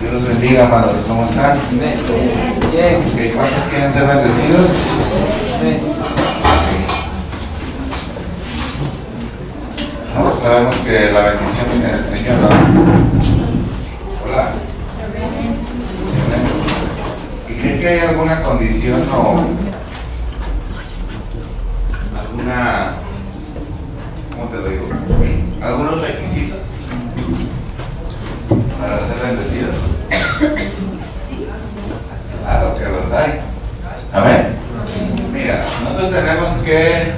Dios los bendiga, amados. ¿Cómo están? Bien. Okay, ¿cuántos quieren ser bendecidos? Todos sabemos que la bendición viene del Señor, ¿no? Hola. Sí, ¿y creen que hay alguna condición o alguna, ¿cómo te lo digo? ¿Algunos requisitos para ser bendecidos? Claro que los hay. Amén. Mira, nosotros tenemos que,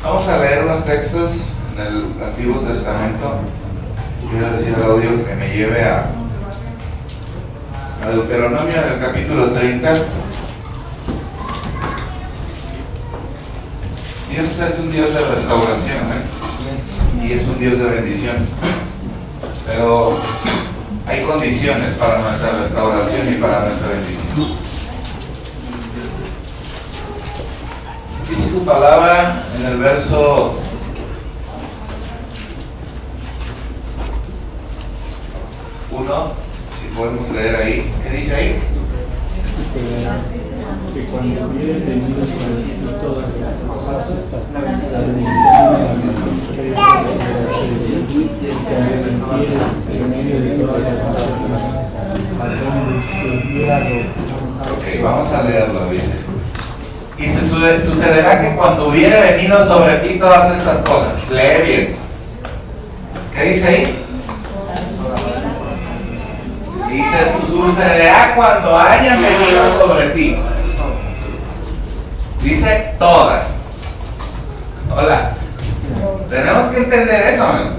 vamos a leer unos textos en el Antiguo Testamento. Quiero decir al audio que me lleve a Deuteronomio en el capítulo 30. Dios es un Dios de restauración, y es un Dios de bendición. Pero hay condiciones para nuestra restauración y para nuestra bendición. Dice su palabra en el verso 1, si podemos leer ahí. ¿Qué dice ahí? Que cuando hubiere venido sobre ti todas las cosas, la bendición que arrepentieres en medio de todas las cosas, para donde estuviera. Ok, vamos a leerlo, dice. Y sucederá que cuando hubiere venido sobre ti todas estas cosas, lee bien. ¿Qué dice ahí? Dice, sucederá cuando hayan venido sobre ti. Dice todas. Hola. Tenemos que entender eso, amigo.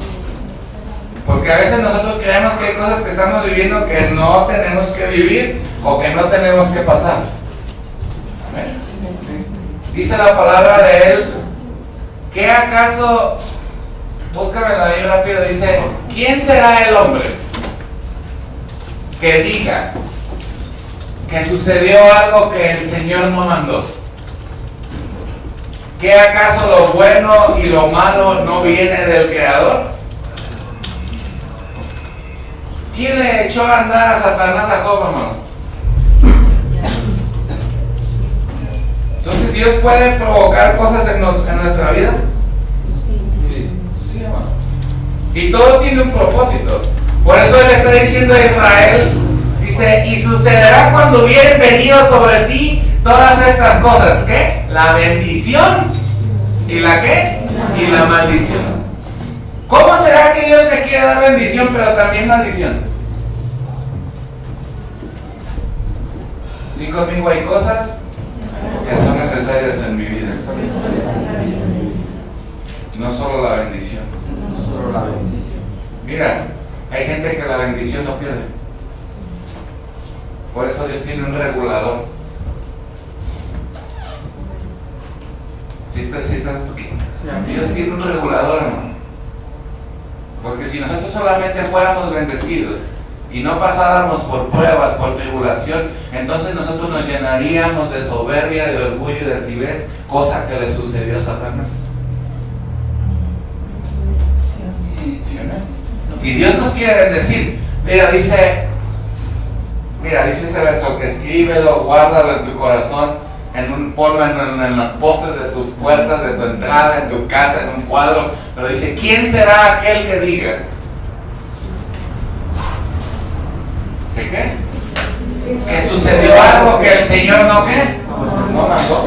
Porque a veces nosotros creemos que hay cosas que estamos viviendo que no tenemos que vivir o que no tenemos que pasar. Amén. Dice la palabra de él, ¿qué acaso? Búscamelo ahí rápido. Dice, ¿quién será el hombre que diga que sucedió algo que el Señor no mandó? ¿Qué acaso lo bueno y lo malo no viene del Creador? ¿Quién le echó a andar a Satanás a Job, hermano? Entonces, ¿Dios puede provocar cosas en nuestra vida? Sí, hermano. Y todo tiene un propósito. Por eso Él está diciendo a Israel, dice, y sucederá cuando hubieren venido sobre ti todas estas cosas. ¿Qué? La bendición. ¿Y la qué? Y la maldición. ¿Cómo será que Dios me quiere dar bendición pero también maldición? Y conmigo hay cosas que son necesarias en mi vida. No solo la bendición. Mira, hay gente que la bendición no pierde. Por eso Dios tiene un regulador. ¿Sí estás aquí? Dios tiene un regulador, hermano. Porque si nosotros solamente fuéramos bendecidos y no pasáramos por pruebas, por tribulación, entonces nosotros nos llenaríamos de soberbia, de orgullo y de altivez, cosa que le sucedió a Satanás. ¿Sí o no? Y Dios nos quiere bendecir. Mira, dice ese verso, que escríbelo, guárdalo en tu corazón, ponlo en las postes de tus puertas, de tu entrada, en tu casa, en un cuadro. Pero dice, ¿quién será aquel que diga? ¿Qué? Que sucedió algo que el Señor no mandó.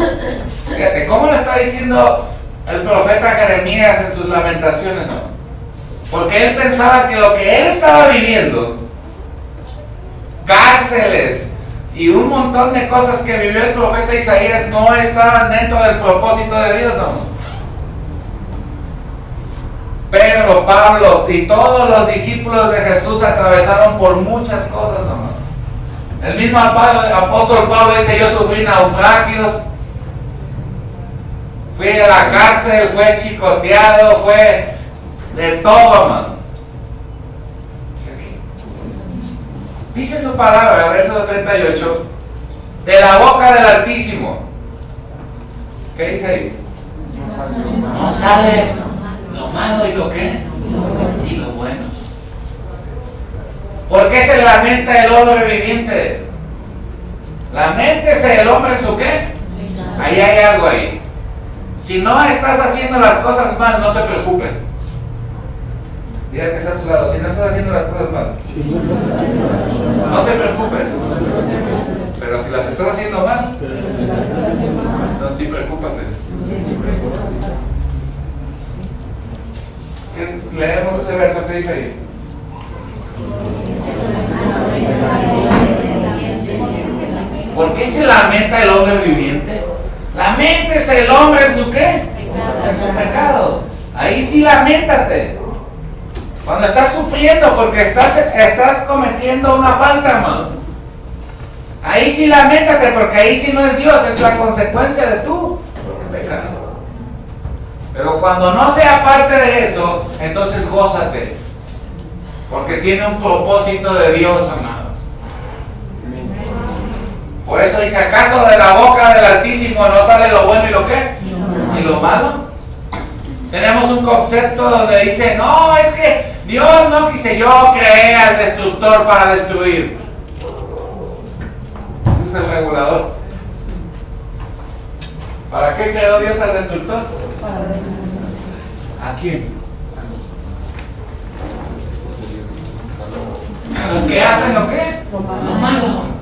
Fíjate, ¿cómo lo está diciendo el profeta Jeremías en sus lamentaciones? ¿No? Porque él pensaba que lo que él estaba viviendo, cárceles y un montón de cosas que vivió el profeta Isaías, no estaban dentro del propósito de Dios, ¿no? Pedro, Pablo y todos los discípulos de Jesús atravesaron por muchas cosas, ¿no? El mismo apóstol Pablo dice, yo sufrí naufragios, fui a la cárcel, fue chicoteado, fue de todo, hermano. Dice su palabra, verso 38, de la boca del Altísimo. ¿Qué dice ahí? No sale lo malo y lo qué y lo bueno. ¿Por qué se lamenta el hombre viviente? Laméntese el hombre en su qué. Ahí hay algo ahí. Si no estás haciendo las cosas mal, no te preocupes. Mira que está a tu lado. Si no estás haciendo las cosas mal, no te preocupes. Pero si las estás haciendo mal, entonces sí, preocúpate. Leemos ese verso que dice ahí. ¿Por qué se lamenta el hombre viviente? Laméntese el hombre en su qué. En su pecado. Ahí sí lamentate. Cuando estás sufriendo porque estás cometiendo una falta, hermano. Ahí sí lamentate, porque ahí sí no es Dios, es la consecuencia de tu pecado. Pero cuando no sea parte de eso, entonces gózate, porque tiene un propósito de Dios, amado. Por eso dice, ¿acaso de la boca del Altísimo no sale lo bueno y lo qué? ¿Y lo malo? Tenemos un concepto donde dice, no, es que Dios no quise, yo creé al destructor para destruir. Ese es el regulador. ¿Para qué creó Dios al destructor? ¿A quién? A los que hacen lo qué? Lo malo.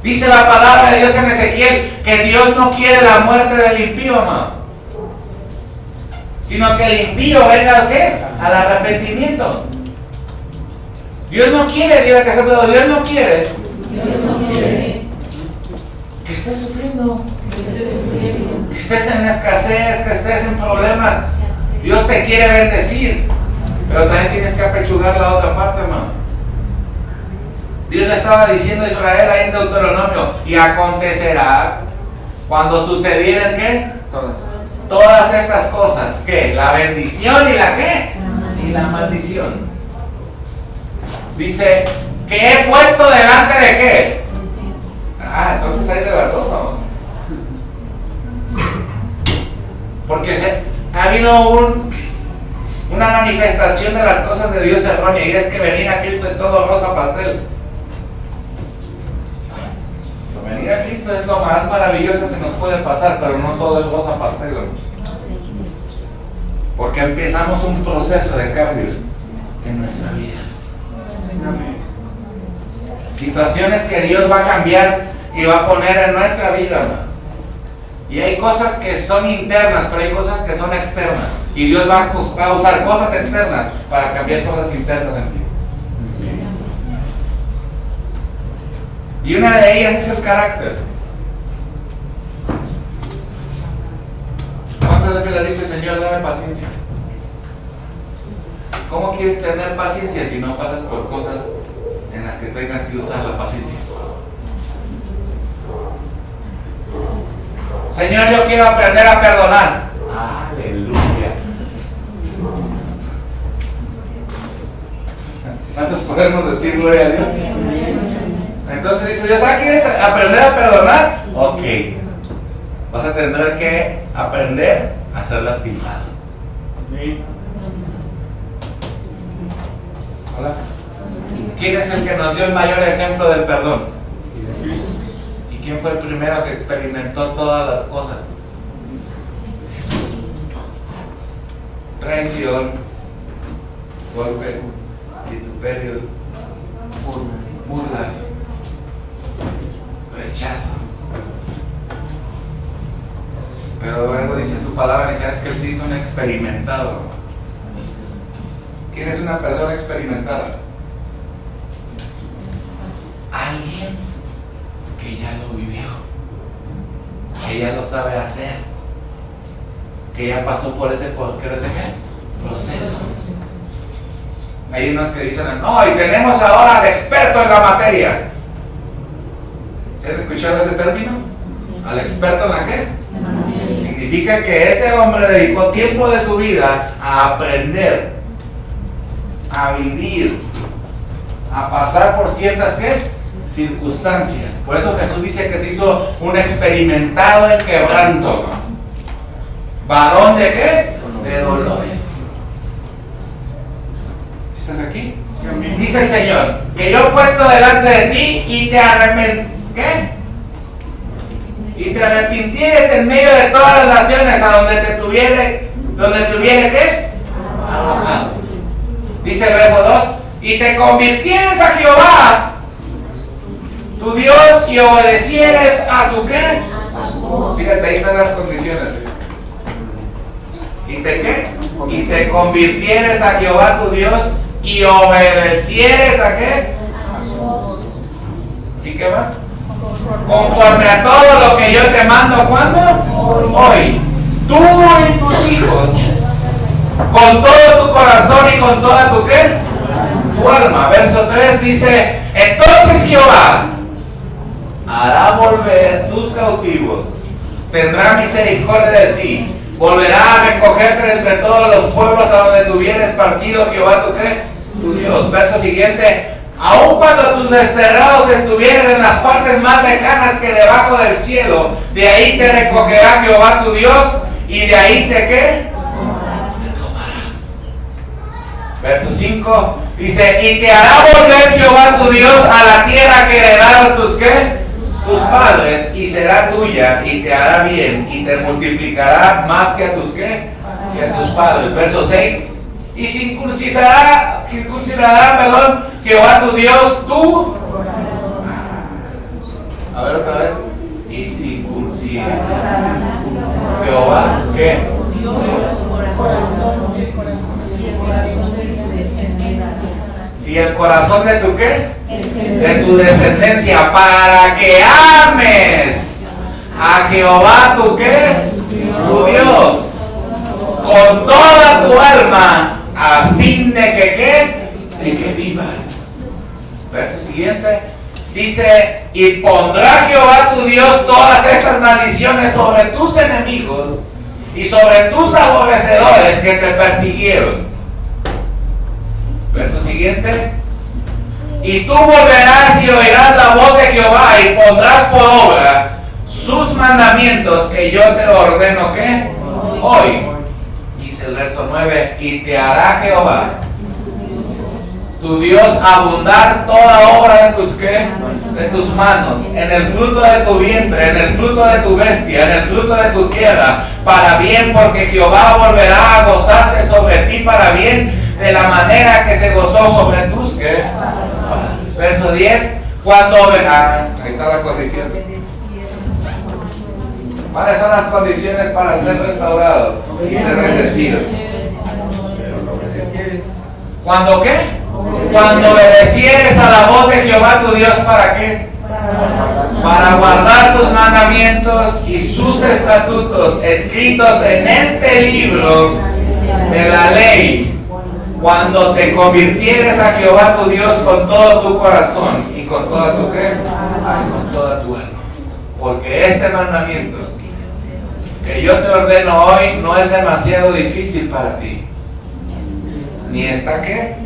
Dice la palabra de Dios en Ezequiel que Dios no quiere la muerte del impío, amado, sino que el impío venga ¿al qué? Al arrepentimiento. Dios no quiere, Dios no quiere que estés sufriendo, que estés en escasez, que estés en problemas. Dios te quiere bendecir, pero también tienes que apechugar la otra parte, hermano. Dios le estaba diciendo a Israel ahí en Deuteronomio, y acontecerá cuando sucedieran ¿qué? Todas estas cosas, ¿qué? La bendición y la ¿qué? Y la maldición. Dice, que he puesto delante de ¿qué? Entonces hay de las dos, ¿no? Porque ha habido una manifestación de las cosas de Dios errónea, y es que venir a Cristo es todo rosa pastel. Venir a Cristo es lo más maravilloso que nos puede pasar, pero no todo es rosa pastel. Porque empezamos un proceso de cambios en nuestra vida. Situaciones que Dios va a cambiar y va a poner en nuestra vida, ¿no? Y hay cosas que son internas, pero hay cosas que son externas. Y Dios va a usar cosas externas para cambiar cosas internas en ti. Y una de ellas es el carácter. ¿Cuántas veces le dice, Señor, dame paciencia? ¿Cómo quieres tener paciencia si no pasas por cosas en las que tengas que usar la paciencia? Señor, yo quiero aprender a perdonar. Aleluya. ¿Cuántos podemos decir gloria a Dios? Entonces dice Dios, ¿quieres aprender a perdonar? Ok. Vas a tener que aprender a ser lastimado. Hola. ¿Quién es el que nos dio el mayor ejemplo del perdón? ¿Y quién fue el primero que experimentó todas las cosas? Jesús. Traición, golpes, vituperios, burlas, rechazo. Pero luego dice su palabra y sabes que él se hizo un experimentado. ¿Quién es una persona experimentada? Alguien que ya lo vivió, que ya lo sabe hacer, que ya pasó por ese proceso. Hay unos que dicen, no, y tenemos ahora al experto en la materia. ¿Se han escuchado ese término? ¿Al experto en la qué? Significa que ese hombre dedicó tiempo de su vida a aprender, a vivir, a pasar por ciertas ¿qué? Circunstancias. Por eso Jesús dice que se hizo un experimentado en quebranto, ¿no? ¿Varón de qué? De dolores. ¿Estás aquí? Dice el Señor, que yo he puesto delante de ti y te y te arrepintieres en medio de todas las naciones a donde te tuviere ¿qué? Arrojado. Dice el verso 2, y te convirtieres a Jehová, tu Dios, y obedecieres a su ¿qué? Fíjate, ahí están las condiciones. ¿Y te qué? Y te convirtieres a Jehová tu Dios y obedecieres a ¿qué? ¿Y qué más? Conforme a todo lo que yo te mando, ¿cuándo? Hoy. Tú y tus hijos, con todo tu corazón y con toda tu ¿qué? Tu alma. Verso 3 dice, entonces Jehová hará volver tus cautivos, tendrá misericordia de ti, volverá a recogerte de entre todos los pueblos a donde tuviera esparcido Jehová tu ¿qué? Tu Dios. Verso siguiente, aun cuando tus desterrados estuvieran en las partes más lejanas que debajo del cielo, de ahí te recogerá Jehová tu Dios y de ahí te ¿qué? Te tomará. Verso 5 dice, y te hará volver Jehová tu Dios a la tierra que heredaron tus ¿qué? Tus padres, y será tuya, y te hará bien, y te multiplicará más que a tus ¿qué? Que a tus padres. Verso 6, y circuncidará, Jehová tu Dios, tú. A ver otra vez. Y circuncidará Jehová, ¿qué? Y el corazón de tu ¿qué? De tu descendencia, para que ames a Jehová tu ¿qué? Tu Dios, con toda tu alma, a fin de que ¿qué? De que vivas. Verso siguiente dice, y pondrá Jehová tu Dios todas estas maldiciones sobre tus enemigos y sobre tus aborrecedores que te persiguieron. Verso siguiente, y tú volverás y oirás la voz de Jehová y pondrás por obra sus mandamientos que yo te ordeno ¿qué? Hoy. Dice el verso 9, y te hará Jehová tu Dios abundar toda obra de tus ¿qué? De tus manos, en el fruto de tu vientre, en el fruto de tu bestia, en el fruto de tu tierra, para bien, porque Jehová volverá a gozarse sobre ti para bien, de la manera que se gozó sobre tus ¿qué? Verso 10, cuando ahí está la condición. ¿Cuáles son las condiciones para ser restaurado y ser bendecido? ¿Cuándo qué? Cuando obedecieres a la voz de Jehová tu Dios, ¿para qué? Para guardar sus mandamientos y sus estatutos escritos en este libro de la ley, cuando te convirtieres a Jehová tu Dios con todo tu corazón y con toda tu ¿qué? Con toda tu alma. Porque este mandamiento que yo te ordeno hoy no es demasiado difícil para ti. Ni está ¿qué?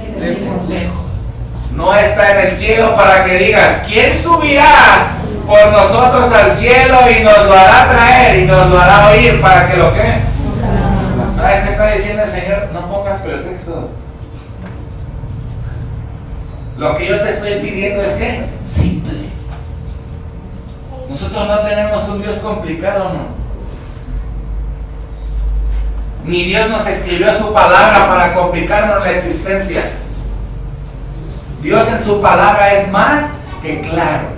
Lejos. No está en el cielo para que digas, ¿quién subirá por nosotros al cielo y nos lo hará traer y nos lo hará oír para que lo ¿qué? ¿Sabes qué está diciendo el Señor? No pongas pretexto. Lo que yo te estoy pidiendo es que simple. Nosotros no tenemos un Dios complicado, ¿no? Ni Dios nos escribió su palabra para complicarnos la existencia. Dios en su palabra es más que claro.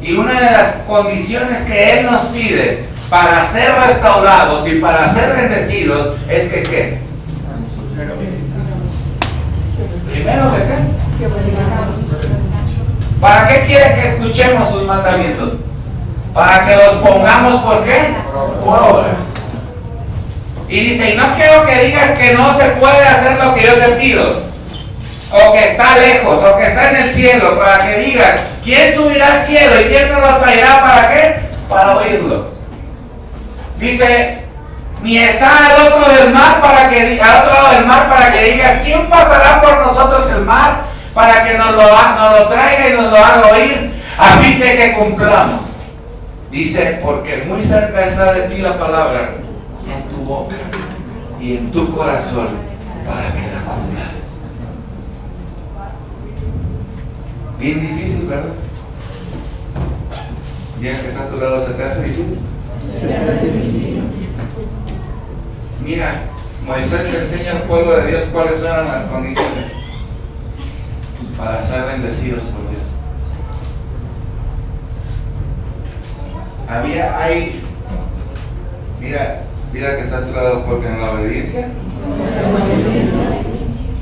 Y una de las condiciones que Él nos pide para ser restaurados y para ser bendecidos es que ¿qué? Primero que ¿qué? ¿Para qué quiere que escuchemos sus mandamientos? Para que los pongamos ¿por qué? Por obra. Y dice, y no quiero que digas que no se puede hacer lo que yo te pido, o que está lejos, o que está en el cielo, para que digas, ¿quién subirá al cielo y quién nos lo traerá? ¿Para qué? Para oírlo. Dice, ni está al otro del mar para que al otro lado del mar para que digas, ¿quién pasará por nosotros el mar para que nos lo traiga y nos lo haga oír, a fin de que cumplamos? Dice, porque muy cerca está de ti la palabra, en tu boca y en tu corazón, para que la cumplas. Bien difícil, ¿verdad? Ya que está a tu lado, ¿se te hace difícil? Mira, Moisés le enseña al pueblo de Dios cuáles eran las condiciones para ser bendecidos por Dios. Mira que está a tu lado, porque en la obediencia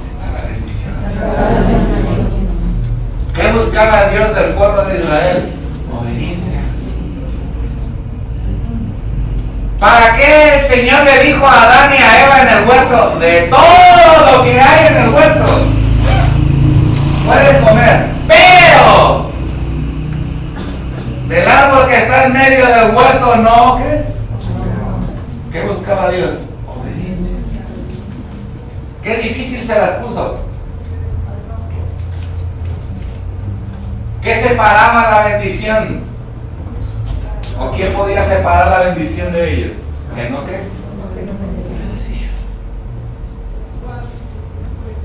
está la bendición. ¿Qué buscaba Dios del pueblo de Israel? Obediencia. ¿Para qué el Señor le dijo a Adán y a Eva en el huerto? De todo lo que hay en el huerto pueden comer, pero del árbol que está en medio del huerto no. ¿Qué buscaba Dios? Obediencia. Qué difícil se las puso. ¿Qué separaba la bendición? ¿O quién podía separar la bendición de ellos? ¿Que no qué? Obedecía.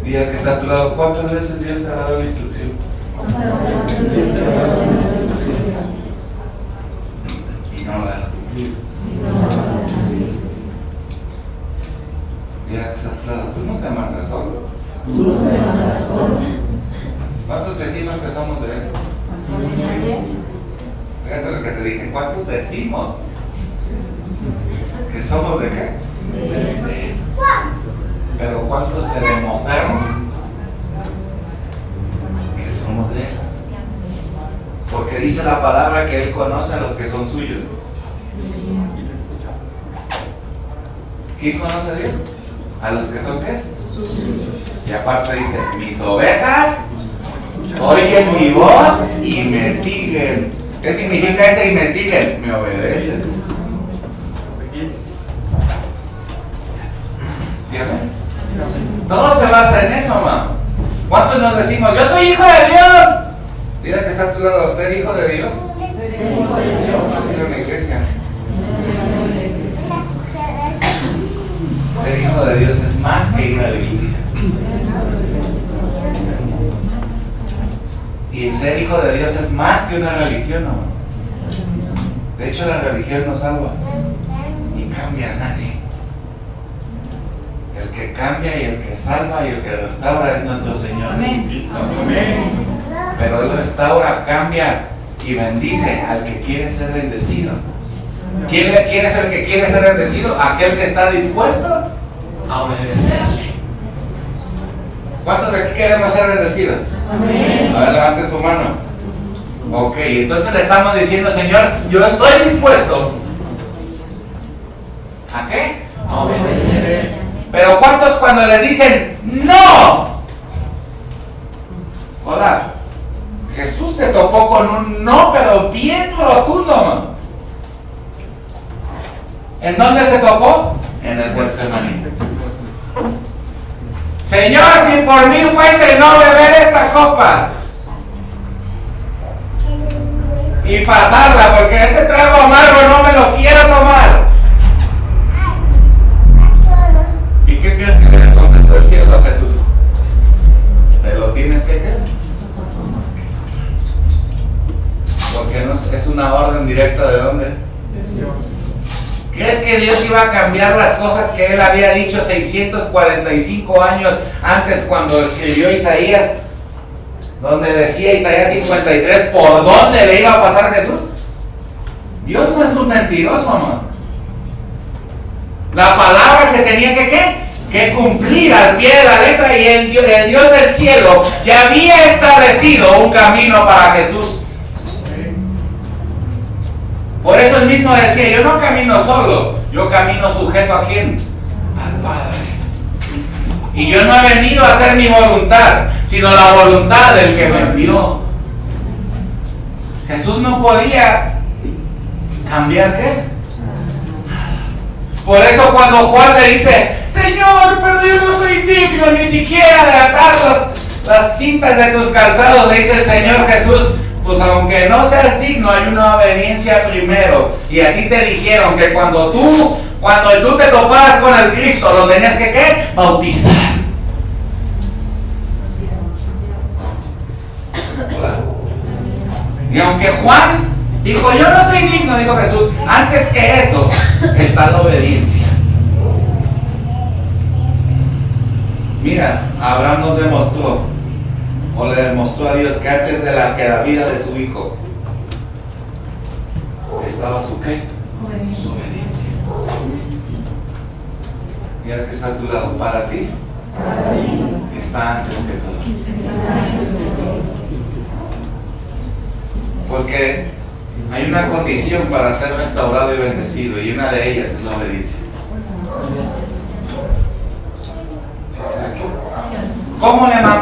Diga que está a tu lado. ¿Cuántas veces Dios te ha dado la instrucción? Y no la has cumplido. Diga que está a tu lado. Tú no te mandas solo. ¿Cuántos decimos que somos de Él? Fíjate lo que te dije. ¿Cuántos decimos que somos de qué? De Él. Pero ¿cuántos le demostramos que somos de Él? Porque dice la palabra que Él conoce a los que son suyos. ¿Quién conoce a Dios? A los que son ¿qué? Suyos. Y aparte dice, mis ovejas oyen mi voz y me siguen. ¿Qué significa ese y me siguen? Me obedecen. ¿Sí, amén? Todo se basa en eso, mamá. ¿Cuántos nos decimos, yo soy hijo de Dios? Mira que está a tu lado, ¿ser hijo de Dios? Ser hijo de Dios. Así en la iglesia. Ser hijo de Dios es más que ir a la iglesia. Y ser hijo de Dios es más que una religión, ¿no? De hecho, la religión no salva ni cambia a nadie. El que cambia y el que salva y el que restaura es nuestro Señor Jesucristo. Pero Él restaura, cambia y bendice al que quiere ser bendecido. ¿Quién es el que quiere ser bendecido? Aquel que está dispuesto a obedecerle. ¿Cuántos de aquí queremos ser bendecidos? Amén. A ver, levante su mano. Ok, entonces le estamos diciendo, Señor, yo estoy dispuesto. ¿A qué? A obedecer. Pero ¿cuántos cuando le dicen no? Hola, Jesús se topó con un no, pero bien rotundo, man. ¿En dónde se topó? En el Getsemaní. Señor, si por mí fuese no beber esta copa y pasarla, porque ese trago amargo no me lo quiero tomar. ¿Y qué crees que le contestó el cielo a Jesús? ¿Te lo tienes que quedar? Porque no es una orden directa de dónde. ¿Crees que Dios iba a cambiar las cosas que Él había dicho 645 años antes cuando escribió Isaías? Donde decía Isaías 53, ¿por dónde le iba a pasar Jesús? Dios no es un mentiroso, amor. La palabra se tenía que cumplir al pie de la letra, y el Dios del cielo ya había establecido un camino para Jesús. Por eso él mismo decía, yo no camino solo, yo camino sujeto a ¿quién? Al Padre. Y yo no he venido a hacer mi voluntad, sino la voluntad del que me envió. Jesús no podía cambiar ¿qué? Por eso cuando Juan le dice, Señor, pero yo no soy digno ni siquiera de atar las cintas de tus calzados, le dice el Señor Jesús, pues aunque no seas digno, hay una obediencia primero. Y a ti te dijeron que cuando tú te toparas con el Cristo, lo tenías que ¿qué? Bautizar. Hola. aunque Juan dijo, yo no soy digno, dijo Jesús, antes que eso está la obediencia. Mira, Abraham nos demostró, o le demostró a Dios, que antes de la vida de su hijo estaba su ¿qué? Su obediencia. Mira que está a tu lado, para ti, que está antes que todo. Porque hay una condición para ser restaurado y bendecido, y una de ellas es la obediencia.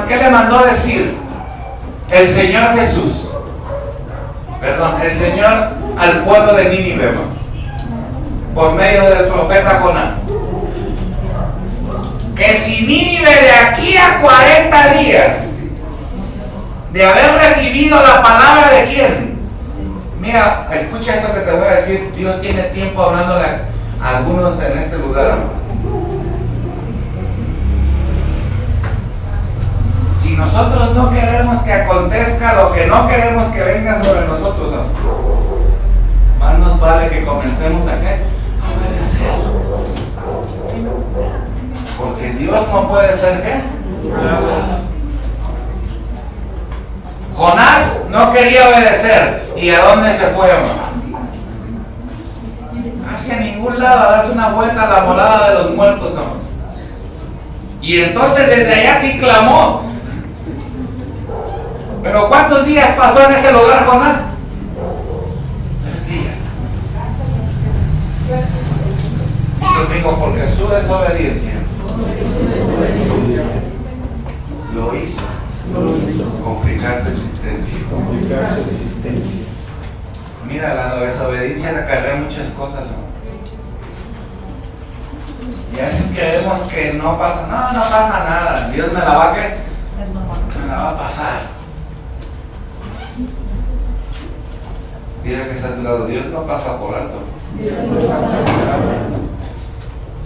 ¿Qué le mandó decir el Señor Jesús? Perdón, el Señor al pueblo de Nínive, por medio del profeta Jonás. Que si Nínive de aquí a 40 días de haber recibido la palabra de quién. Mira, escucha esto que te voy a decir. Dios tiene tiempo hablándole a algunos en este lugar, amor. Si nosotros no queremos que acontezca lo que no queremos que venga sobre nosotros, más nos vale que comencemos a obedecer. Porque Dios no puede ser ¿qué? Jonás no quería obedecer. ¿Y a dónde se fue, mamá? Hacia ningún lado, a darse una vuelta a la morada de los muertos, amor. Y entonces desde allá sí clamó. Pero ¿cuántos días pasó en ese lugar Jonás? 3 días. Conmigo, porque su desobediencia lo hizo complicar su existencia. Mira, la desobediencia le acarrea muchas cosas, ¿no? Y a veces creemos que no pasa nada. Dios me la va a pasar. Mira que está a tu lado, Dios no pasa por alto.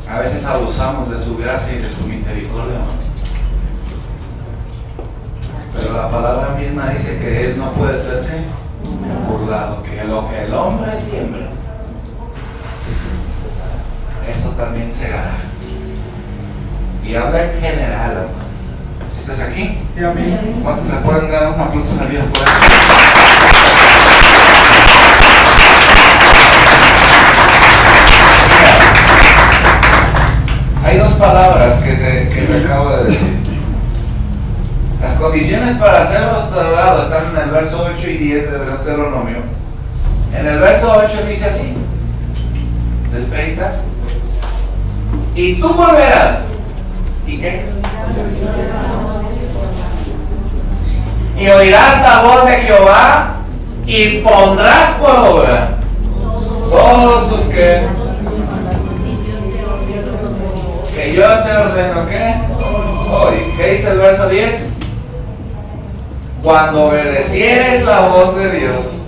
A veces abusamos de su gracia y de su misericordia, ¿no? Pero la palabra misma dice que Él no puede ser ¿qué? Burlado, que lo que el hombre siembra, eso también segará. Y habla en general, hermano. ¿Estás aquí? Sí, amén. ¿Cuántos le pueden dar un aplauso a Dios por eso? Hay 2 palabras que te acabo de decir. Las condiciones para ser restaurado están en el verso 8 y 10 de Deuteronomio. En el verso 8 dice así, del 30, y tú volverás. ¿Y qué? Y oirás la voz de Jehová y pondrás por obra todos sus que yo te ordeno, ¿qué? Hoy, ¿qué dice el verso 10? Cuando obedecieres la voz de Dios.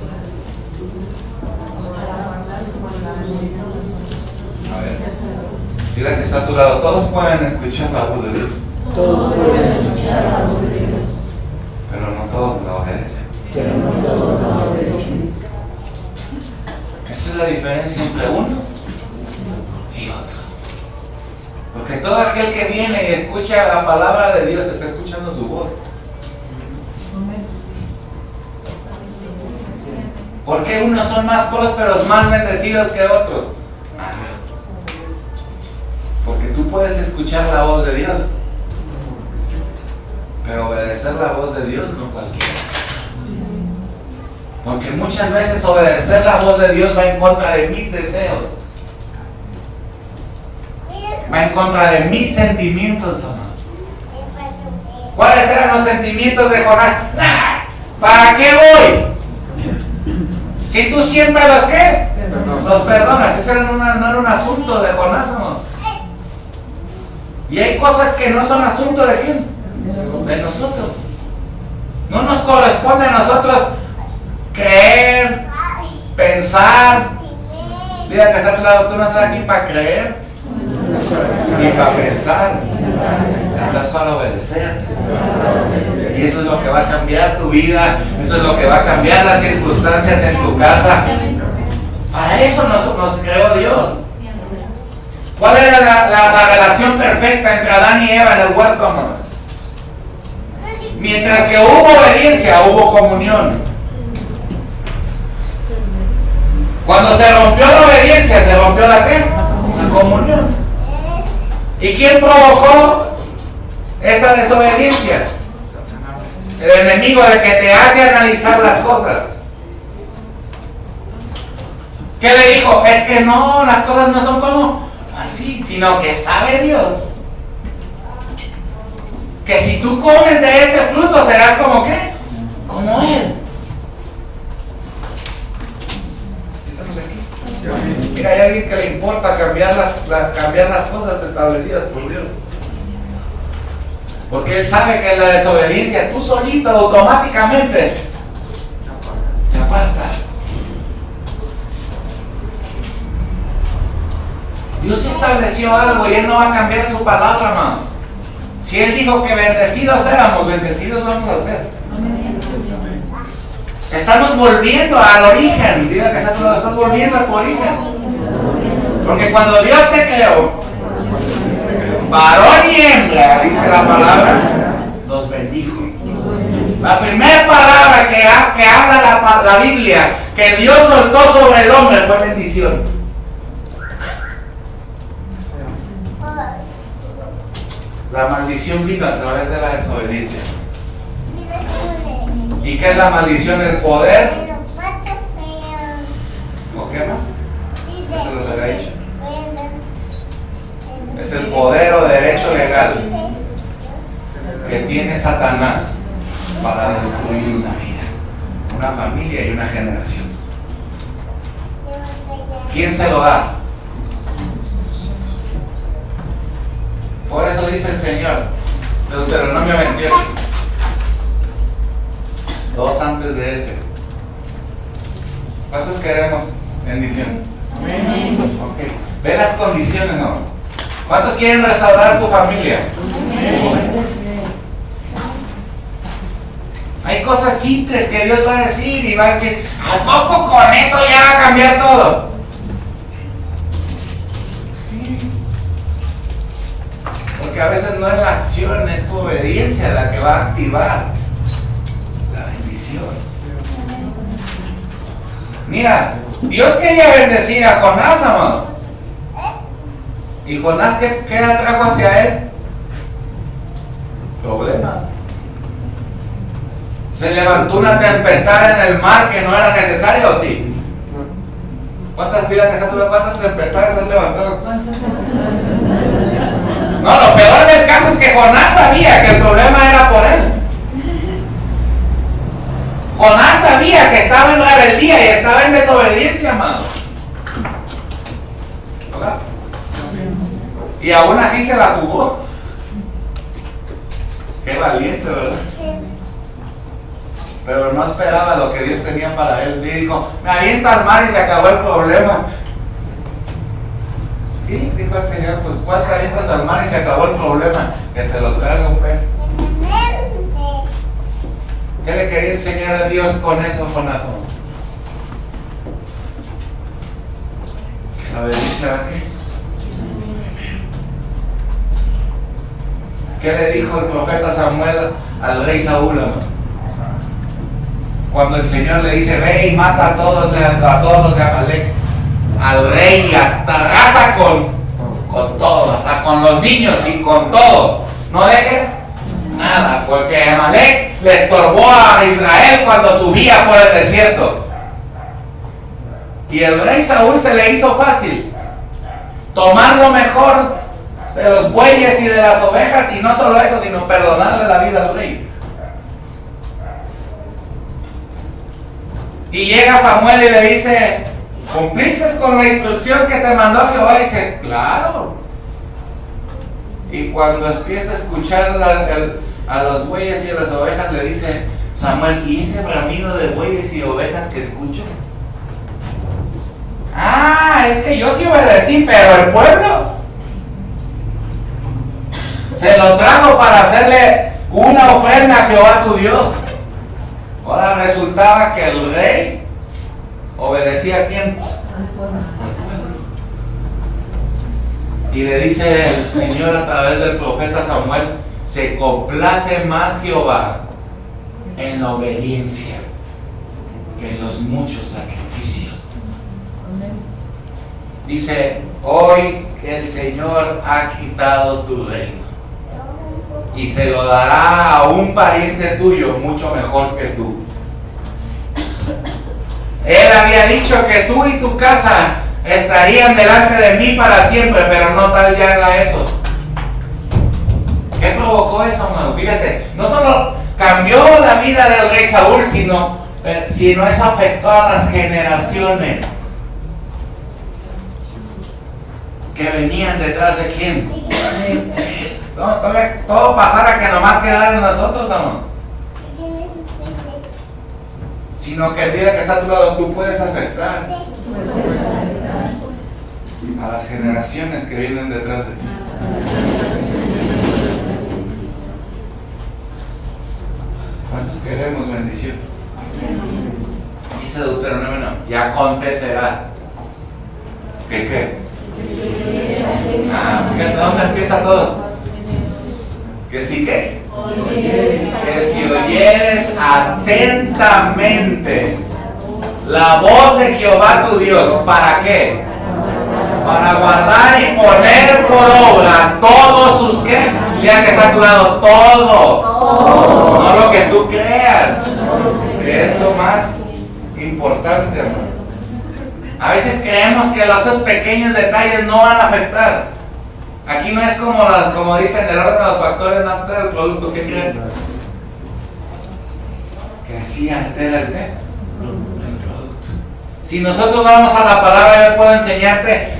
A ver, mira que está a tu lado. Todos pueden escuchar la voz de Dios. Todos pueden escuchar la voz de Dios. Pero no todos la obedecen. Esa es la diferencia entre unos y otros. Porque todo aquel que viene y escucha la palabra de Dios está escuchando su voz. ¿Por qué unos son más prósperos, más bendecidos que otros? Porque tú puedes escuchar la voz de Dios, pero obedecer la voz de Dios no cualquiera. Porque muchas veces obedecer la voz de Dios va en contra de mis deseos, va en contra de mis sentimientos, ¿no? ¿Cuáles eran los sentimientos de Jonás? ¿Para qué voy? Si tú siempre los ¿qué? Los perdonas. Ese no era un asunto de Jonás, ¿no? Y hay cosas que no son asunto de quién, de nosotros. No nos corresponde a nosotros creer, pensar. Mira que está a tu lado, tú no estás aquí para creer ni para pensar, estás para obedecer. Y eso es lo que va a cambiar tu vida, eso es Eso es lo que va a cambiar las circunstancias en tu casa. Para eso nos creó Dios. ¿Cuál era la relación perfecta entre Adán y Eva en el huerto, amor? Mientras que hubo obediencia, hubo comunión. Cuando se rompió la obediencia, ¿se rompió la qué? La comunión. ¿Y quién provocó esa desobediencia? El enemigo, el que te hace analizar las cosas. ¿Qué le dijo? Es que no, las cosas no son como así, sino que sabe Dios que si tú comes de ese fruto serás como ¿qué? Como Él. ¿Sí estamos aquí? Mira, hay alguien que le importa cambiar las cosas establecidas por Dios. Porque Él sabe que en la desobediencia tú solito automáticamente te apartas. Dios estableció algo y Él no va a cambiar su palabra, hermano. Si Él dijo que bendecidos éramos, bendecidos vamos a ser. Estamos volviendo al origen. Diga que estás volviendo a tu origen. Porque cuando Dios te creó, varón y hembra, dice la palabra, los bendijo. La primera palabra que habla la Biblia que Dios soltó sobre el hombre fue bendición. La maldición vino a través de la desobediencia. ¿Y qué es la maldición? El poder. ¿O qué más? Eso los había dicho. Es el poder o derecho legal que tiene Satanás para destruir una vida, una familia y una generación. ¿Quién se lo da? Por eso dice el Señor, Deuteronomio 28, 2 antes de ese. ¿Cuántos queremos bendición? Ok. Ve las condiciones, ¿no? ¿Cuántos quieren restaurar su familia? Hay cosas simples que Dios va a decir y va a decir, ¿a poco con eso ya va a cambiar todo? Porque a veces no es la acción, es tu obediencia la que va a activar la bendición. Mira, Dios quería bendecir a Jonás, amado. ¿Y Jonás qué atrajo hacia él? Problemas. Se levantó una tempestad en el mar que no era necesaria, ¿o sí? ¿Cuántas tempestades has levantado? No, lo peor del caso es que Jonás sabía que el problema era por él. Jonás sabía que estaba en rebeldía y estaba en desobediencia, amado. ¿Verdad? Y aún así se la jugó. Qué valiente, ¿verdad? Pero no esperaba lo que Dios tenía para él. Le dijo, me aviento al mar y se acabó el problema. Sí, dijo el Señor, pues ¿cuál te avientas al mar y se acabó el problema? Que se lo traiga un pez. ¿Qué le quería enseñar a Dios con eso, Jonás? Que la obediencia va aquí. ¿Qué le dijo el profeta Samuel al rey Saúl, amor? Cuando el Señor le dice, ve y mata a todos los de Amalek, al rey y arrasa con todo, hasta con los niños y con todo. No dejes nada, porque Amalek le estorbó a Israel cuando subía por el desierto. Y el rey Saúl se le hizo fácil tomar lo mejor de los bueyes y de las ovejas, y no solo eso, sino perdonarle la vida al rey. Y llega Samuel y le dice, ¿cumpliste con la instrucción que te mandó Jehová? Y dice, claro. Y cuando empieza a escuchar a los bueyes y a las ovejas, le dice Samuel, ¿y ese bramido de bueyes y ovejas que escucho? Ah, es que yo sí obedecí, pero el pueblo se lo trajo para hacerle una ofrenda a Jehová tu Dios. Ahora resultaba que el rey obedecía a quién? Al pueblo. Y le dice el Señor a través del profeta Samuel: se complace más Jehová en la obediencia que en los muchos sacrificios. Dice: hoy el Señor ha quitado tu reino y se lo dará a un pariente tuyo mucho mejor que tú. Él había dicho que tú y tu casa estarían delante de mí para siempre, pero no tal ya haga eso. ¿Qué provocó eso, hermano? Fíjate, no solo cambió la vida del rey Saúl, sino eso afectó a las generaciones que venían detrás de quién. Todo pasara que nomás quedara en nosotros, hermano. Sino que el día que está a tu lado, tú puedes afectar a las generaciones que vienen detrás de ti. ¿Cuántos queremos bendición? Dice Deuteronomio, no, y acontecerá. ¿Qué? Fíjate dónde empieza todo. ¿Que sí qué? Que si oyeres atentamente la voz de Jehová tu Dios, ¿para qué? Para guardar y poner por obra todos sus ¿qué? Ya que está a tu lado, todo. No lo que tú creas, que es lo más importante, hermano. A veces creemos que esos pequeños detalles no van a afectar. Aquí no es como dicen, el orden de los factores no altera el producto. ¿Qué crees? Que sí altera el producto. Si nosotros vamos a la palabra, yo puedo enseñarte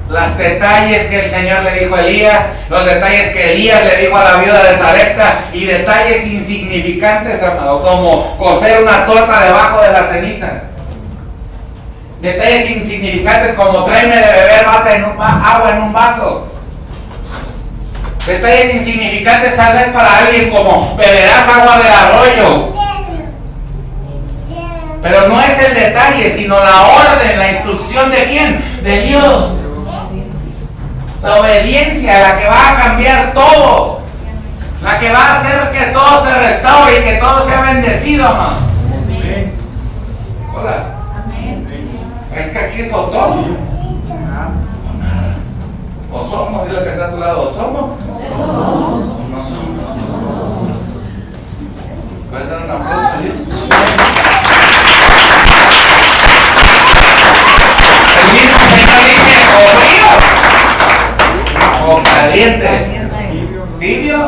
los detalles que el Señor le dijo a Elías, los detalles que Elías le dijo a la viuda de Sarepta, y detalles insignificantes, hermano, como cocer una torta debajo de la ceniza. Detalles insignificantes como tráeme de beber agua en un vaso. Detalles insignificantes tal vez para alguien como beberás agua del arroyo. Pero no es el detalle, sino la orden, la instrucción de quién, de Dios. La obediencia, la que va a cambiar todo, la que va a hacer que todo se restaure y que todo sea bendecido, hermano. Hola. Es que aquí es otoño. O somos, dile que está a tu lado, o somos. No somos. ¿Puedes dar un aplauso a Dios? El mismo Señor dice, o frío o caliente. Tibio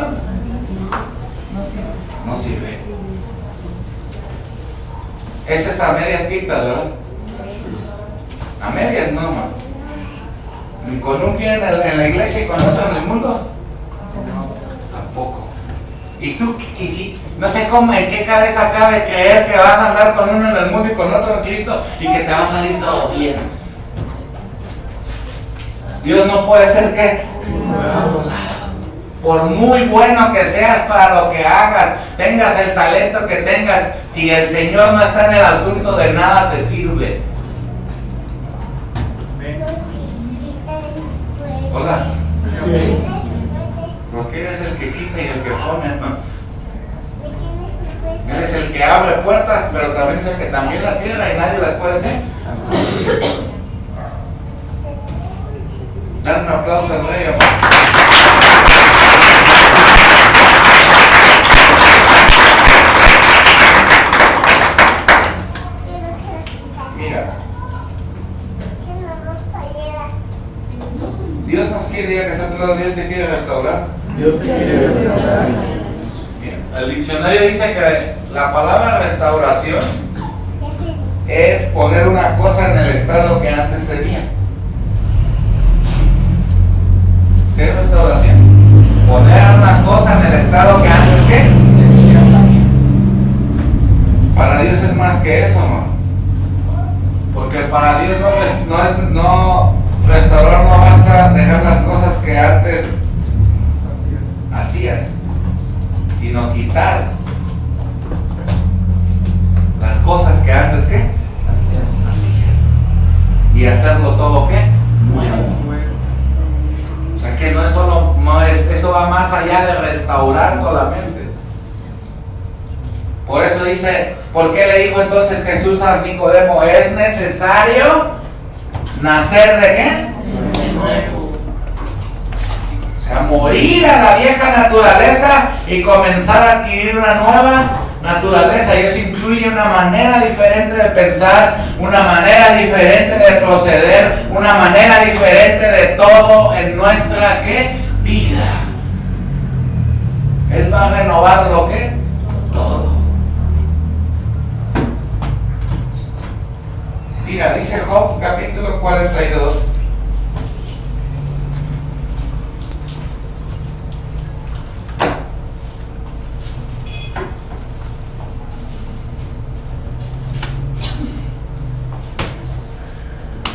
no sirve. Ese es a medias tintas, ¿verdad? A medias no, man. Ni con un pie en la iglesia y con otro en el mundo. Tampoco. Y si, no sé cómo, en qué cabeza cabe creer que vas a andar con uno en el mundo y con otro en Cristo y que te va a salir todo bien. Dios no puede ser que, por muy bueno que seas para lo que hagas, tengas el talento que tengas, si el Señor no está en el asunto, de nada te sirve. Hola. Sí. Porque Él es el que quita y el que pone, ¿no? Él es el que abre puertas, pero también es el que también las cierra y nadie las puede ver. Dar un aplauso al Rey, hermano. Mira. Dios nos quiere, diga que está a tu lado, Dios te quiere restaurar. Dios te quiere restaurar. Bien. El diccionario dice que la palabra restauración es poner una cosa en el estado que antes tenía. ¿Qué es restauración? Poner una cosa en el estado que antes ¿qué? Para Dios es más que eso, ¿no? Porque para Dios restaurar no basta dejar las cosas que antes hacías, sino quitar y hacerlo todo ¿qué? Nuevo. O sea que no es solo, eso va más allá de restaurar solamente. Por eso dice, ¿por qué le dijo entonces Jesús a Nicodemo? Es necesario nacer de qué? De nuevo. O sea, morir a la vieja naturaleza y comenzar a adquirir una nueva naturaleza. Y eso incluye una manera diferente de pensar, una manera diferente de proceder, una manera diferente de todo en nuestra ¿qué? Vida. Él va a renovar lo que todo. Mira, dice Job capítulo 42.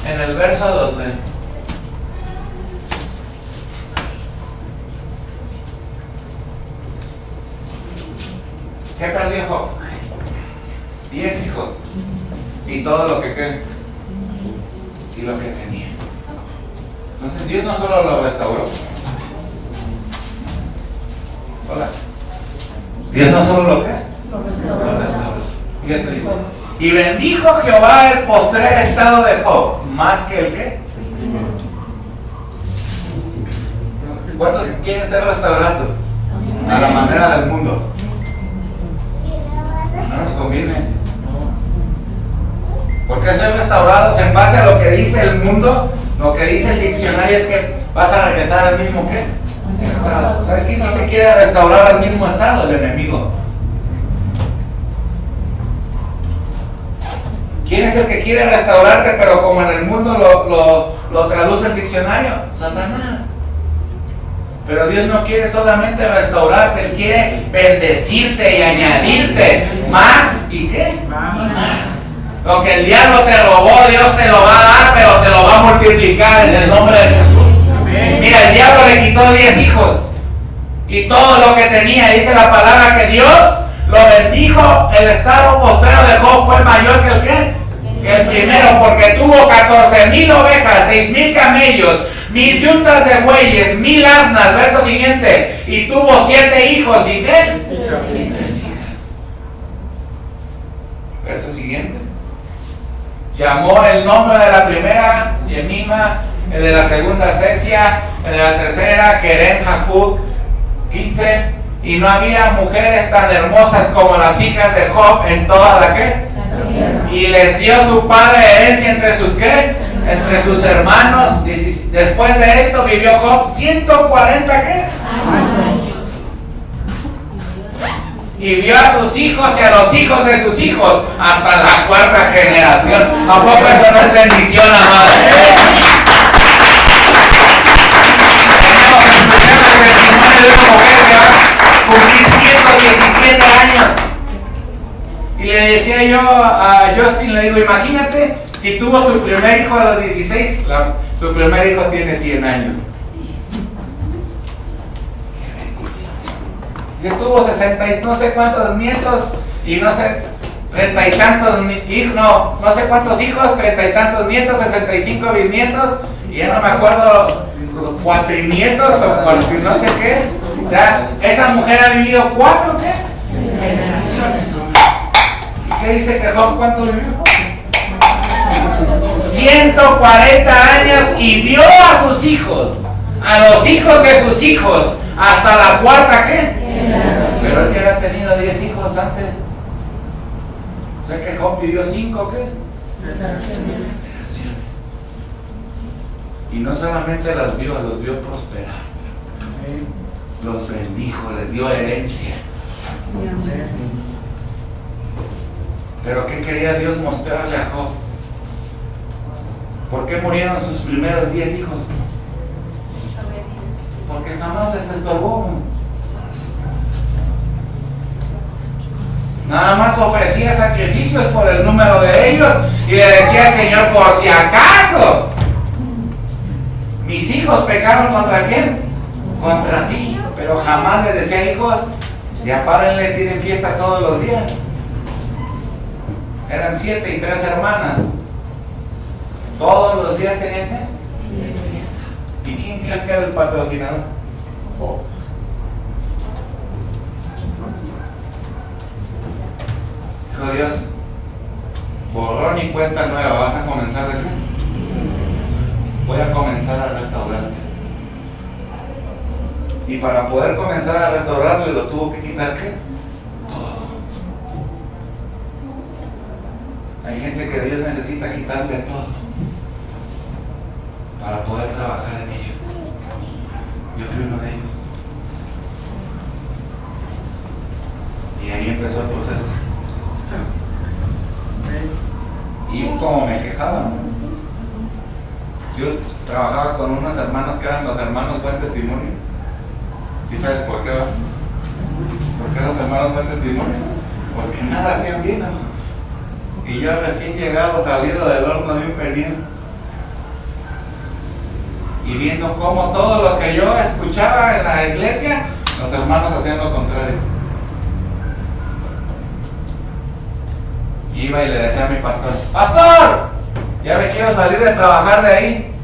En el verso 12. ¿Qué perdió Job? 10 hijos. Y todo lo que ¿qué? Y lo que tenía. Entonces Dios no solo lo restauró. Hola. Dios no solo lo ¿qué? Lo restauró. Fíjate, dice. Y bendijo Jehová el postrer estado de Job, más que el ¿qué? ¿Cuántos quieren ser restaurados? A la manera del mundo. No nos conviene. Porque ser restaurados en base a lo que dice el mundo, lo que dice el diccionario es que vas a regresar al mismo ¿qué? Estado. ¿Sabes quién sí te quiere restaurar al mismo estado? El enemigo. ¿Quién es el que quiere restaurarte, pero como en el mundo lo traduce el diccionario? Satanás. Pero Dios no quiere solamente restaurarte, Él quiere bendecirte y añadirte más. ¿Y qué? Más. Lo que el diablo te robó, Dios te lo va a dar, pero te lo va a multiplicar en el nombre de Jesús. Mira, el diablo le quitó 10 hijos y todo lo que tenía. Dice la palabra que Dios lo bendijo. El estado postrero de Job fue mayor que el ¿qué? Que el primero, porque tuvo 14,000 ovejas, 6,000 camellos, 1,000 yuntas de bueyes, 1,000 asnas. Verso siguiente. Y tuvo 7 hijos. ¿Y qué? 3 hijas. Verso siguiente. Llamó el nombre de la primera Yemima, el de la segunda Cesia, el de la tercera Keren Jacub, 15. Y no había mujeres tan hermosas como las hijas de Job en toda la ¿qué? Y les dio su padre herencia entre sus ¿qué? Entre sus hermanos. Después de esto vivió Job 140 ¿qué? Y vio a sus hijos y a los hijos de sus hijos hasta la 4ª generación. ¿A poco eso no es bendición, amado? Tenemos que escuchar el testimonio de una mujer que va a cumplir 117 años. Y le decía yo a Justin, le digo, imagínate si tuvo su primer hijo a los 16, su primer hijo tiene 100 años. Que tuvo 60 y no sé cuántos nietos y no sé 30 y tantos hijos, no sé cuántos hijos, 30 y tantos nietos, 65 bisnietos y ya no me acuerdo cuatrinietos o no sé qué. O sea, esa mujer ha vivido 4 ¿qué? Generaciones. ¿Y qué dice que Job cuánto vivió? 140 años y vio a sus hijos, a los hijos de sus hijos hasta la 4ª ¿qué? Pero él ya había tenido 10 hijos antes. O sea que Job vivió 5 ¿qué? Generaciones. Y no solamente los vio prosperar. Los bendijo, les dio herencia. Pero ¿qué quería Dios mostrarle a Job? ¿Por qué murieron sus primeros 10 hijos? Porque jamás les estorbó. Nada más ofrecía sacrificios por el número de ellos y le decía al Señor, por si acaso mis hijos pecaron contra quién, contra ti, pero jamás les decía, hijos, ya párenle, tienen fiesta todos los días. Eran 7 y 3 hermanas. Todos los días tenían ¿qué? Fiesta. ¿Y quién crees que era el patrocinador? Oh. Dijo Dios, borrón y cuenta nueva. ¿Vas a comenzar de qué? Voy a comenzar a restaurarte. Y para poder comenzar a restaurarle lo tuvo que quitar ¿qué? Todo. Hay gente que Dios necesita quitarle todo para poder trabajar en ellos. Yo fui uno de ellos. Y ahí empezó el proceso. Y como me quejaba, yo trabajaba con unos hermanos que eran los hermanos Buen Testimonio. ¿Sí sabes por qué? ¿Por qué los hermanos Buen Testimonio? Porque nada hacían bien, ¿no? Y yo recién llegado, salido del horno de un pernil, y viendo cómo todo lo que yo escuchaba en la iglesia, los hermanos hacían lo contrario. Iba y le decía a mi pastor: ¡Pastor! Ya me quiero salir de trabajar de ahí.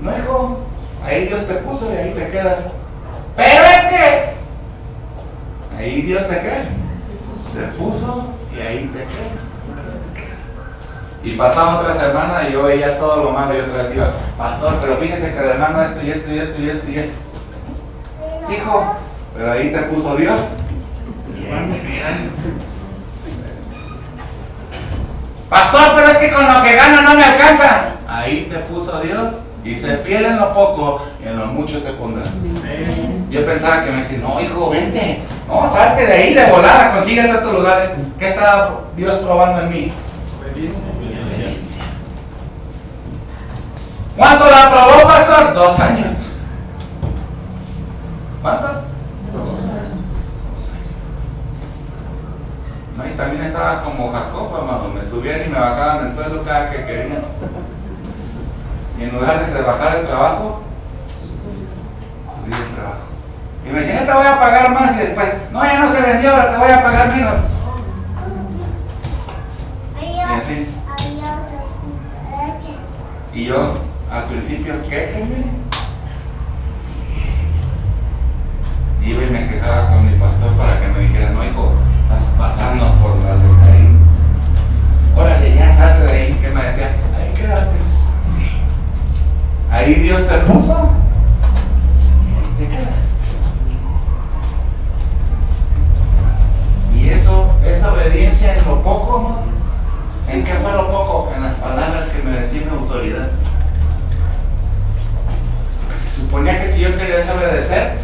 No, hijo, ahí Dios te puso y ahí te quedas. Pero es que ahí Dios te queda, te puso y ahí te quedas. Y pasaba otra semana y yo veía todo lo malo y otra vez iba: pastor, pero fíjese que el hermano esto y esto y esto y esto y esto. Sí, hijo, pero ahí te puso Dios y ahí te quedas. Pastor, pero es que con lo que gano no me alcanza. Ahí te puso Dios y sé fiel en lo poco y en lo mucho te pondrá. Yo pensaba que me decía: no, hijo, vente, no, salte de ahí de volada, consíguete otro lugar. ¿Qué estaba Dios probando en mí? Obediencia. ¿Cuánto la probó, pastor? 2 años. ¿Cuánto? 2 años. No, y también estaba como Jacob, amado. Me subían y me bajaban el sueldo cada que querían. Y en lugar de bajar el trabajo, subí el trabajo. Y me decían: te voy a pagar más. Y después: no, ya no se vendió, ahora te voy a pagar menos. Y así. Y yo, al principio, quéjenme. Iba y me quejaba con mi pastor para que me dijera: no, hijo, estás pasando por las de Caín. Órale, ya salte de ahí. ¿Qué me decía? Ahí quédate. Ahí Dios te puso. Te quedas. Y eso, esa obediencia en lo poco, ¿no? ¿En qué fue lo poco? En las palabras que me decía mi autoridad. Porque se suponía que si yo quería obedecer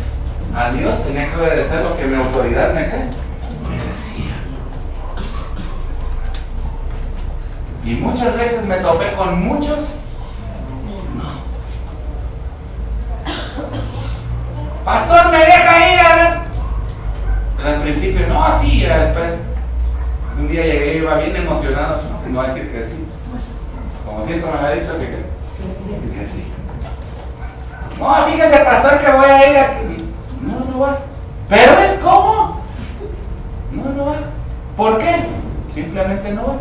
a Dios, tenía que obedecer lo que mi autoridad me decía. Y muchas veces me topé con muchos no. Pastor, ¿me deja ir a ver? Pero al principio, no, sí, después un día llegué y iba bien emocionado, no voy a decir que sí, como siempre me había dicho que sí. No, fíjese, pastor, que voy a ir a... No vas. ¿Pero es cómo? No vas. ¿Por qué? Simplemente no vas.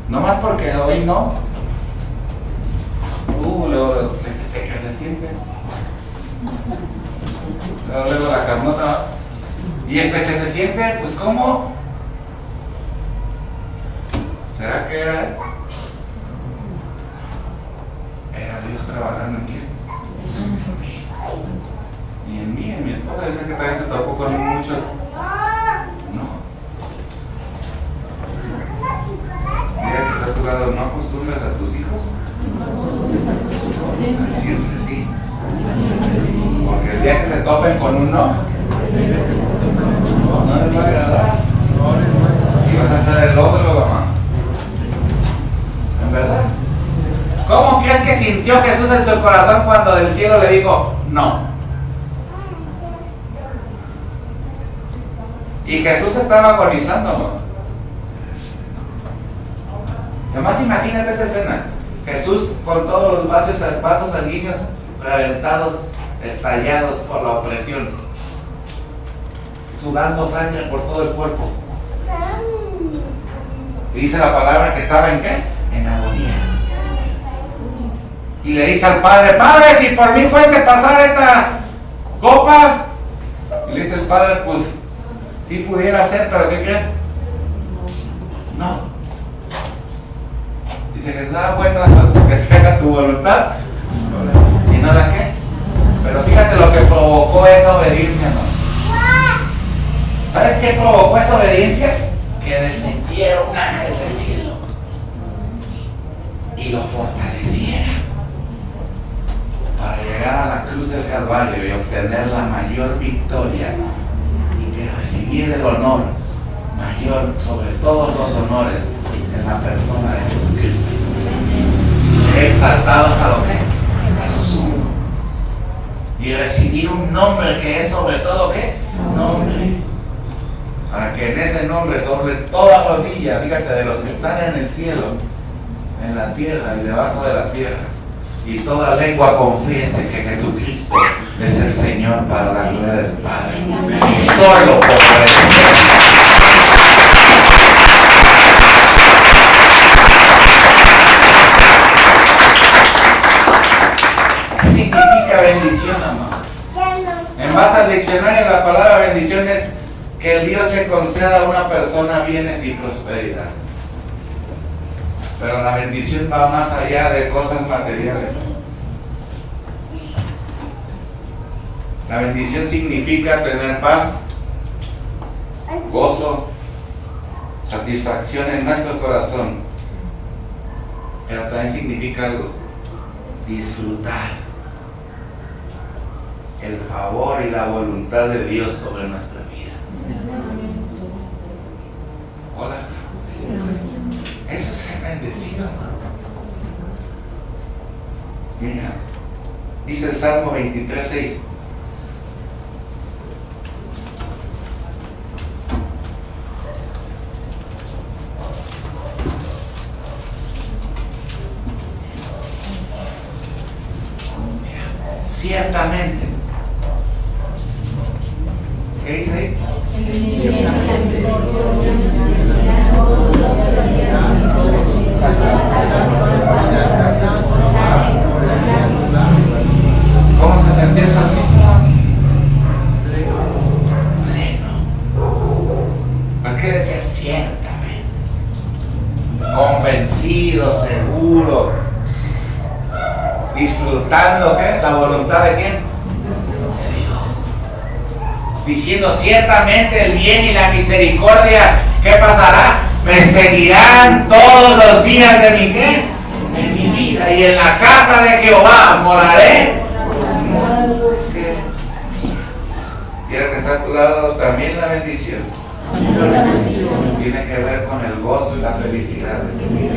No más porque hoy no. Luego te casas siempre. Luego la carnota. Y que se siente, pues, ¿cómo? ¿Será que era él? Era Dios trabajando en quién. Y en mí, en mi esposa. Dice que también se topó con muchos. No. Mira que está a tu lado: no acostumbres a tus hijos a decirte sí. Porque el día que se topen con un no les va a agradar. Y vas a ser el otro, mamá. ¿En verdad? ¿Cómo crees que sintió Jesús en su corazón cuando del cielo le dijo no? Y Jesús estaba agonizando, ¿no? Además, imagínate esa escena. Jesús con todos los vasos sanguíneos reventados, estallados por la opresión, sudando sangre por todo el cuerpo. Y dice la palabra que estaba ¿en qué? en agonía. Y le dice al padre: Padre, si por mí fuese pasar esta copa. Y le dice el padre: pues sí pudiera ser, pero ¿qué crees? No. Dice Jesús: bueno, entonces que se haga tu voluntad y no la que. Pero fíjate lo que provocó esa obediencia, ¿no? ¿Sabes qué provocó esa obediencia? Que descendiera un ángel del cielo y lo fortaleciera para llegar a la cruz del Calvario y obtener la mayor victoria, y que recibiera el honor mayor sobre todos los honores en la persona de Jesucristo. Ser exaltado hasta lo que, hasta lo sumo, y recibir un nombre que es sobre todo ¿qué? Nombre. Para que en ese nombre sobre toda rodilla, fíjate, de los que están en el cielo, en la tierra y debajo de la tierra, y toda lengua confiese que Jesucristo es el Señor, para la gloria del Padre, y solo por obedecer. ¿Qué significa bendición, amado? En base al diccionario, la palabra bendición es que el Dios le conceda a una persona bienes y prosperidad. Pero la bendición va más allá de cosas materiales. La bendición significa tener paz, gozo, satisfacción en nuestro corazón. Pero también significa algo: disfrutar el favor y la voluntad de Dios sobre nuestra vida. Hola. Eso es ser bendecido. Mira, dice el Salmo 23:6. Ciertamente. ¿Qué dice ahí? ¿Cómo se sentía el salmista? Pleno. ¿Por qué decía ciertamente? Convencido, seguro, disfrutando ¿qué? La voluntad de ¿quién? De Dios. Diciendo: ciertamente el bien y la misericordia, ¿qué pasará? Me seguirán todos los días de mi ¿qué? De mi vida, y en la casa de Jehová moraré. Es que quiero que está a tu lado también la bendición. Tiene que ver con el gozo y la felicidad de tu vida.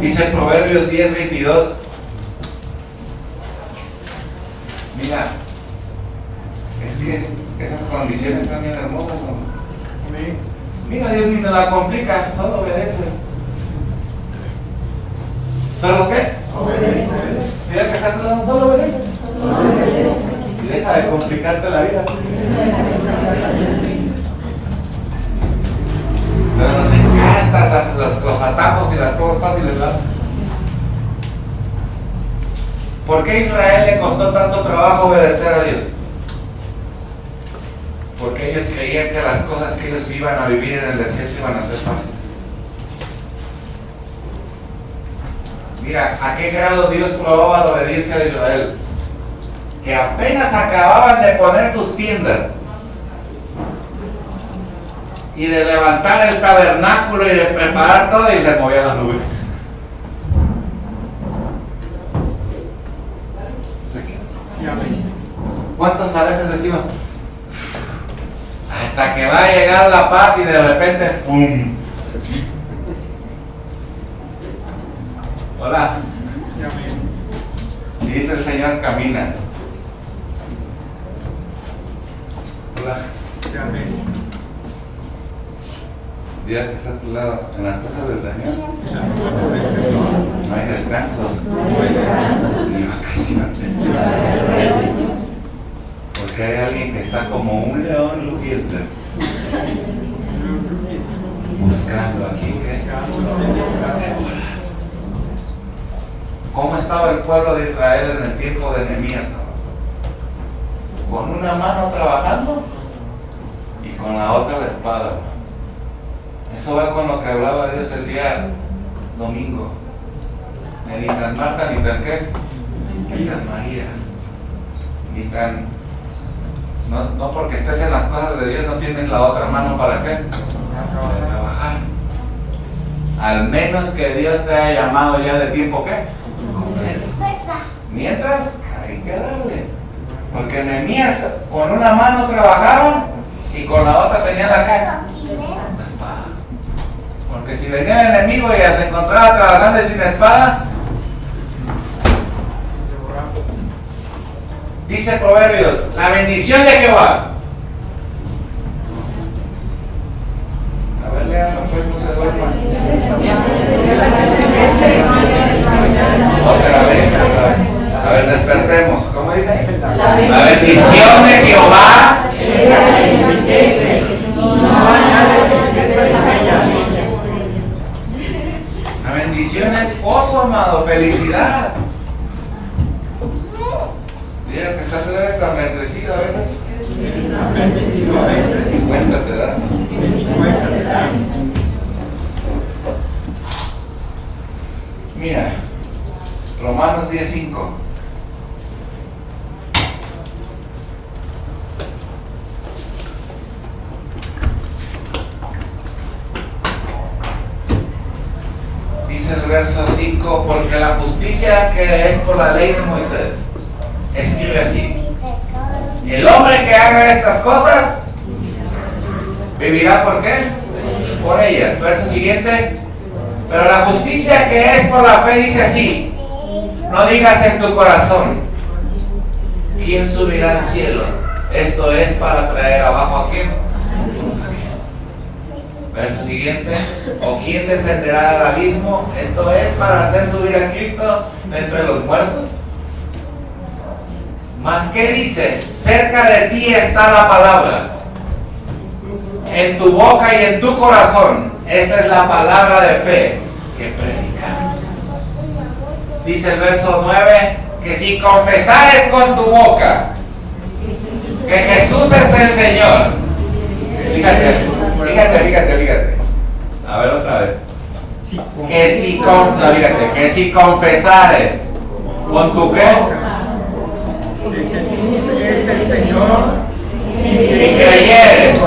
Dice Proverbios 10:22. Mira, es que esas condiciones están bien hermosas, ¿no? Mira, Dios ni nos la complica, solo obedece. ¿Solo qué? Obedece. Mira que está a tu lado, solo obedece. Y deja de complicarte la vida. Pero nos encantan los atajos y las cosas fáciles, ¿verdad? ¿Por qué a Israel le costó tanto trabajo obedecer a Dios? Porque ellos creían que las cosas que ellos iban a vivir en el desierto iban a ser fáciles. Mira, a qué grado Dios probaba la obediencia de Israel. Que apenas acababan de poner sus tiendas y de levantar el tabernáculo y de preparar todo, y se movía la nube. ¿Cuántos a veces decimos? Hasta que va a llegar la paz y de repente ¡pum! Hola. Y dice el Señor: camina. Hola. Dile que está a tu lado. En las cosas del Señor no hay descanso ni vacaciones. Porque hay alguien que está como un león rugiente buscando aquí ¿qué? ¿Cómo estaba el pueblo de Israel en el tiempo de Nehemías? Con una mano trabajando y con la otra la espada. Eso va con lo que hablaba Dios el día domingo. Ni tan Marta, ni tan qué, ni tan María, ni tan... No porque estés en las cosas de Dios no tienes la otra mano para qué, para trabajar. Al menos que Dios te haya llamado ya de tiempo qué, completo. Mientras hay que darle, porque Nehemías con una mano trabajaba y con la otra tenía la cara, la espada. Porque si venía el enemigo y se encontraba trabajando sin espada, dice Proverbios, la bendición de Jehová. A ver, léanlo, pues no se duerman. Otra vez. A ver, despertemos. ¿Cómo dice? La bendición de Jehová. La bendición es gozo, amado, felicidad. Mira que estás tan bendecido a veces. 50 te das. Mira, Romanos 10:5. Dice el verso 5, porque la justicia que es por la ley de Moisés, escribe así: el hombre que haga estas cosas vivirá. ¿Por qué? Por ellas. Verso siguiente. Pero la justicia que es por la fe dice así: no digas en tu corazón, ¿quién subirá al cielo? Esto es para traer abajo a quién. Verso siguiente. ¿O quién descenderá al abismo? Esto es para hacer subir a Cristo dentro de los muertos. Mas ¿qué dice? Cerca de ti está la palabra, en tu boca y en tu corazón. Esta es la palabra de fe que predicamos. Dice el verso 9, que si confesares con tu boca que Jesús es el Señor. Fíjate. A ver otra vez. Que si confesares con tu qué, es el Señor, y creyeres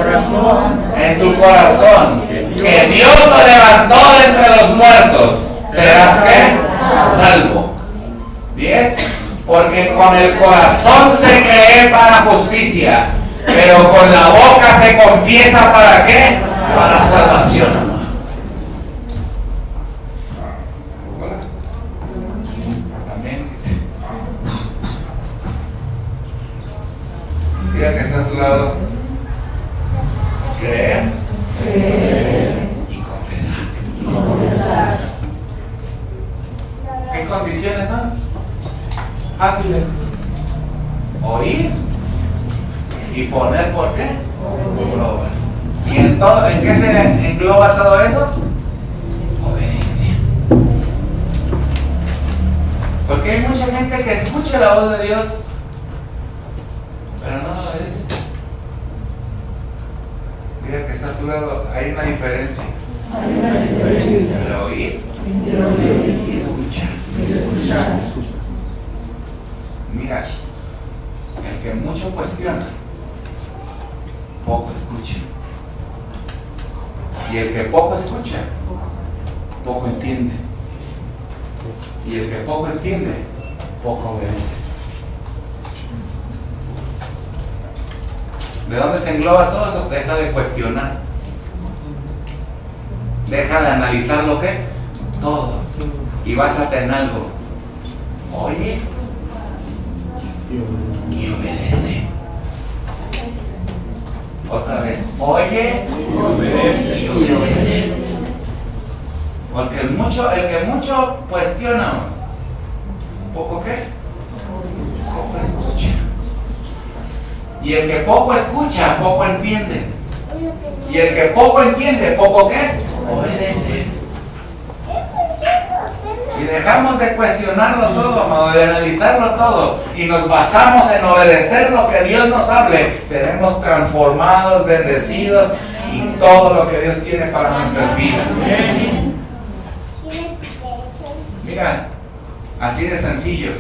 en tu corazón que Dios lo levantó de entre los muertos, serás ¿qué? Salvo. 10. Porque con el corazón se cree para justicia, pero con la boca se confiesa ¿para qué? Para salvación. Diga que está a tu lado. Creer y confesar. ¿Qué condiciones son? Fáciles. Oír y poner ¿por qué? Por obra. ¿Y en qué se engloba todo eso? Obediencia. Porque hay mucha gente que escucha la voz de Dios, pero no lo obedece. Mira que está a tu lado, hay una diferencia. Entre oír y escuchar. Mira, el que mucho cuestiona, poco escucha. Y el que poco escucha, poco entiende. Y el que poco entiende, poco obedece. ¿De dónde se engloba todo eso? Deja de cuestionar. Deja de analizar lo que todo. Y básate en algo. Oye y obedece. Otra vez. Oye y obedece. Porque el que mucho cuestiona, ¿poco qué? Poco escucha. Y el que poco escucha, poco entiende. Y el que poco entiende, poco ¿qué? Obedece. ¿Sí dejamos de cuestionarlo todo, amado, de analizarlo todo, y nos basamos en obedecer lo que Dios nos hable, seremos transformados, bendecidos, y todo lo que Dios tiene para nuestras vidas. Mira, así de sencillo.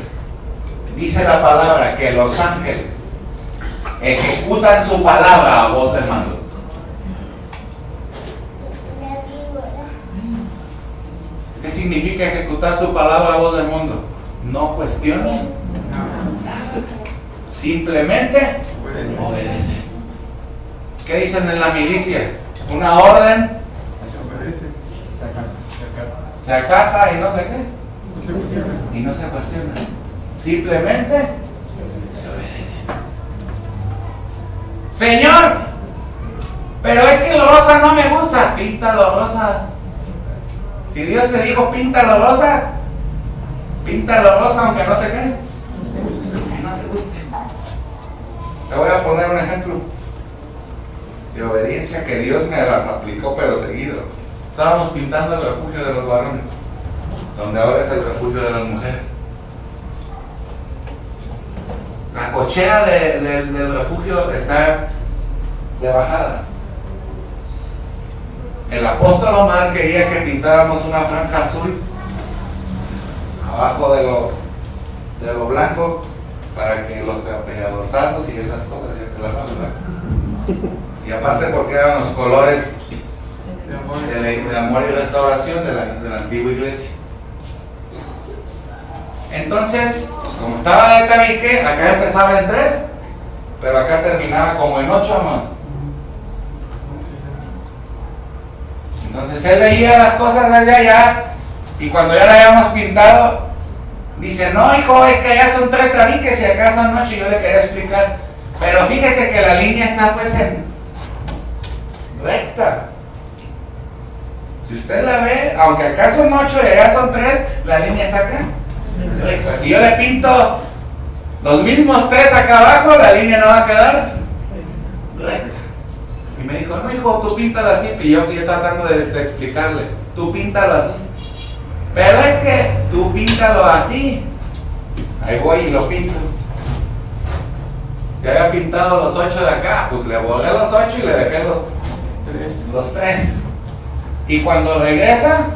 Dice la palabra que los ángeles ejecutan su palabra a voz de mando. ¿Qué significa ejecutar su palabra a voz del mundo? No cuestiona, simplemente obedece. ¿Qué dicen en la milicia? Una orden se acata y no sé qué, y no se cuestiona, simplemente se obedece. Señor, pero es que lo rosa no me gusta. Píntalo rosa. Si Dios te dijo píntalo rosa aunque no te quede, aunque no te guste. Te voy a poner un ejemplo de obediencia que Dios me las aplicó, pero seguido. Estábamos pintando el refugio de los varones, donde ahora es el refugio de las mujeres. La cochera del refugio está de bajada. El apóstol Omar quería que pintáramos una franja azul abajo de lo blanco para que los trapeadorzazos y esas cosas, ya te las sabes, ¿verdad? Y aparte porque eran los colores de amor y restauración de la antigua iglesia. Entonces, pues como estaba de tabique, acá empezaba en 3, pero acá terminaba como en 8, amor. Entonces él veía las cosas desde allá, y cuando ya la habíamos pintado, dice, no hijo, es que allá son 3 tabiques y acá son 8, y yo le quería explicar, pero fíjese que la línea está pues en recta. Si usted la ve, aunque acá son 8 y allá son 3, la línea está acá recta. Si yo le pinto los mismos 3 acá abajo, la línea no va a quedar recta. Y me dijo, no hijo, tú píntalo así. Y yo tratando de explicarle, tú píntalo así. Pero es que tú píntalo así. Ahí voy y lo pinto. Ya había pintado los 8 de acá, pues le borré los 8 y le dejé los 3. Y cuando regresa,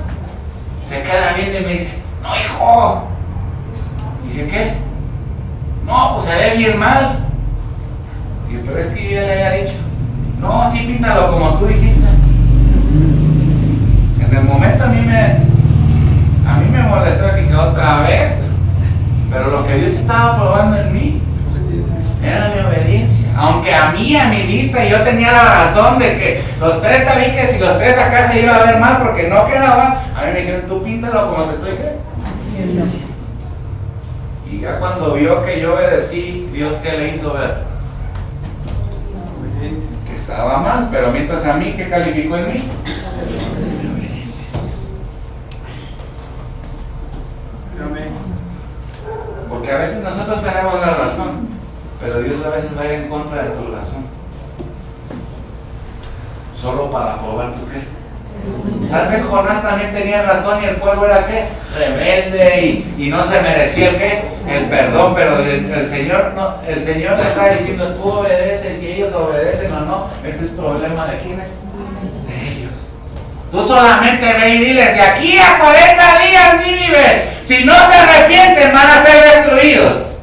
se queda viendo y me dice, no hijo. Y dije, ¿qué? No, pues se ve bien mal. Y yo, pero es que yo ya le había dicho, no, sí, píntalo como tú dijiste. En el momento a mí me molestó que dije, otra vez. Pero lo que Dios estaba probando en mí era mi obediencia. Aunque a mi vista, yo tenía la razón de que los 3 tabiques y los 3 acá se iba a ver mal porque no quedaba. A mí me dijeron, tú píntalo como te estoy haciendo. Y ya cuando vio que yo obedecí, Dios ¿qué le hizo ver? Que estaba mal, pero mientras a mí, ¿qué calificó en mí? Obediencia. Porque a veces nosotros tenemos la razón, pero Dios a veces va en contra de tu razón, solo para probar tu qué. Tal vez Jonás también tenía razón y el pueblo era qué, rebelde y no se merecía el qué, el perdón, pero el Señor no, el Señor le está diciendo, tú obedeces, si ellos obedecen o no, ese es problema de quiénes, de ellos. Tú solamente ve y diles, de aquí a 40 días Nínive, si no se arrepienten van a ser destruidos.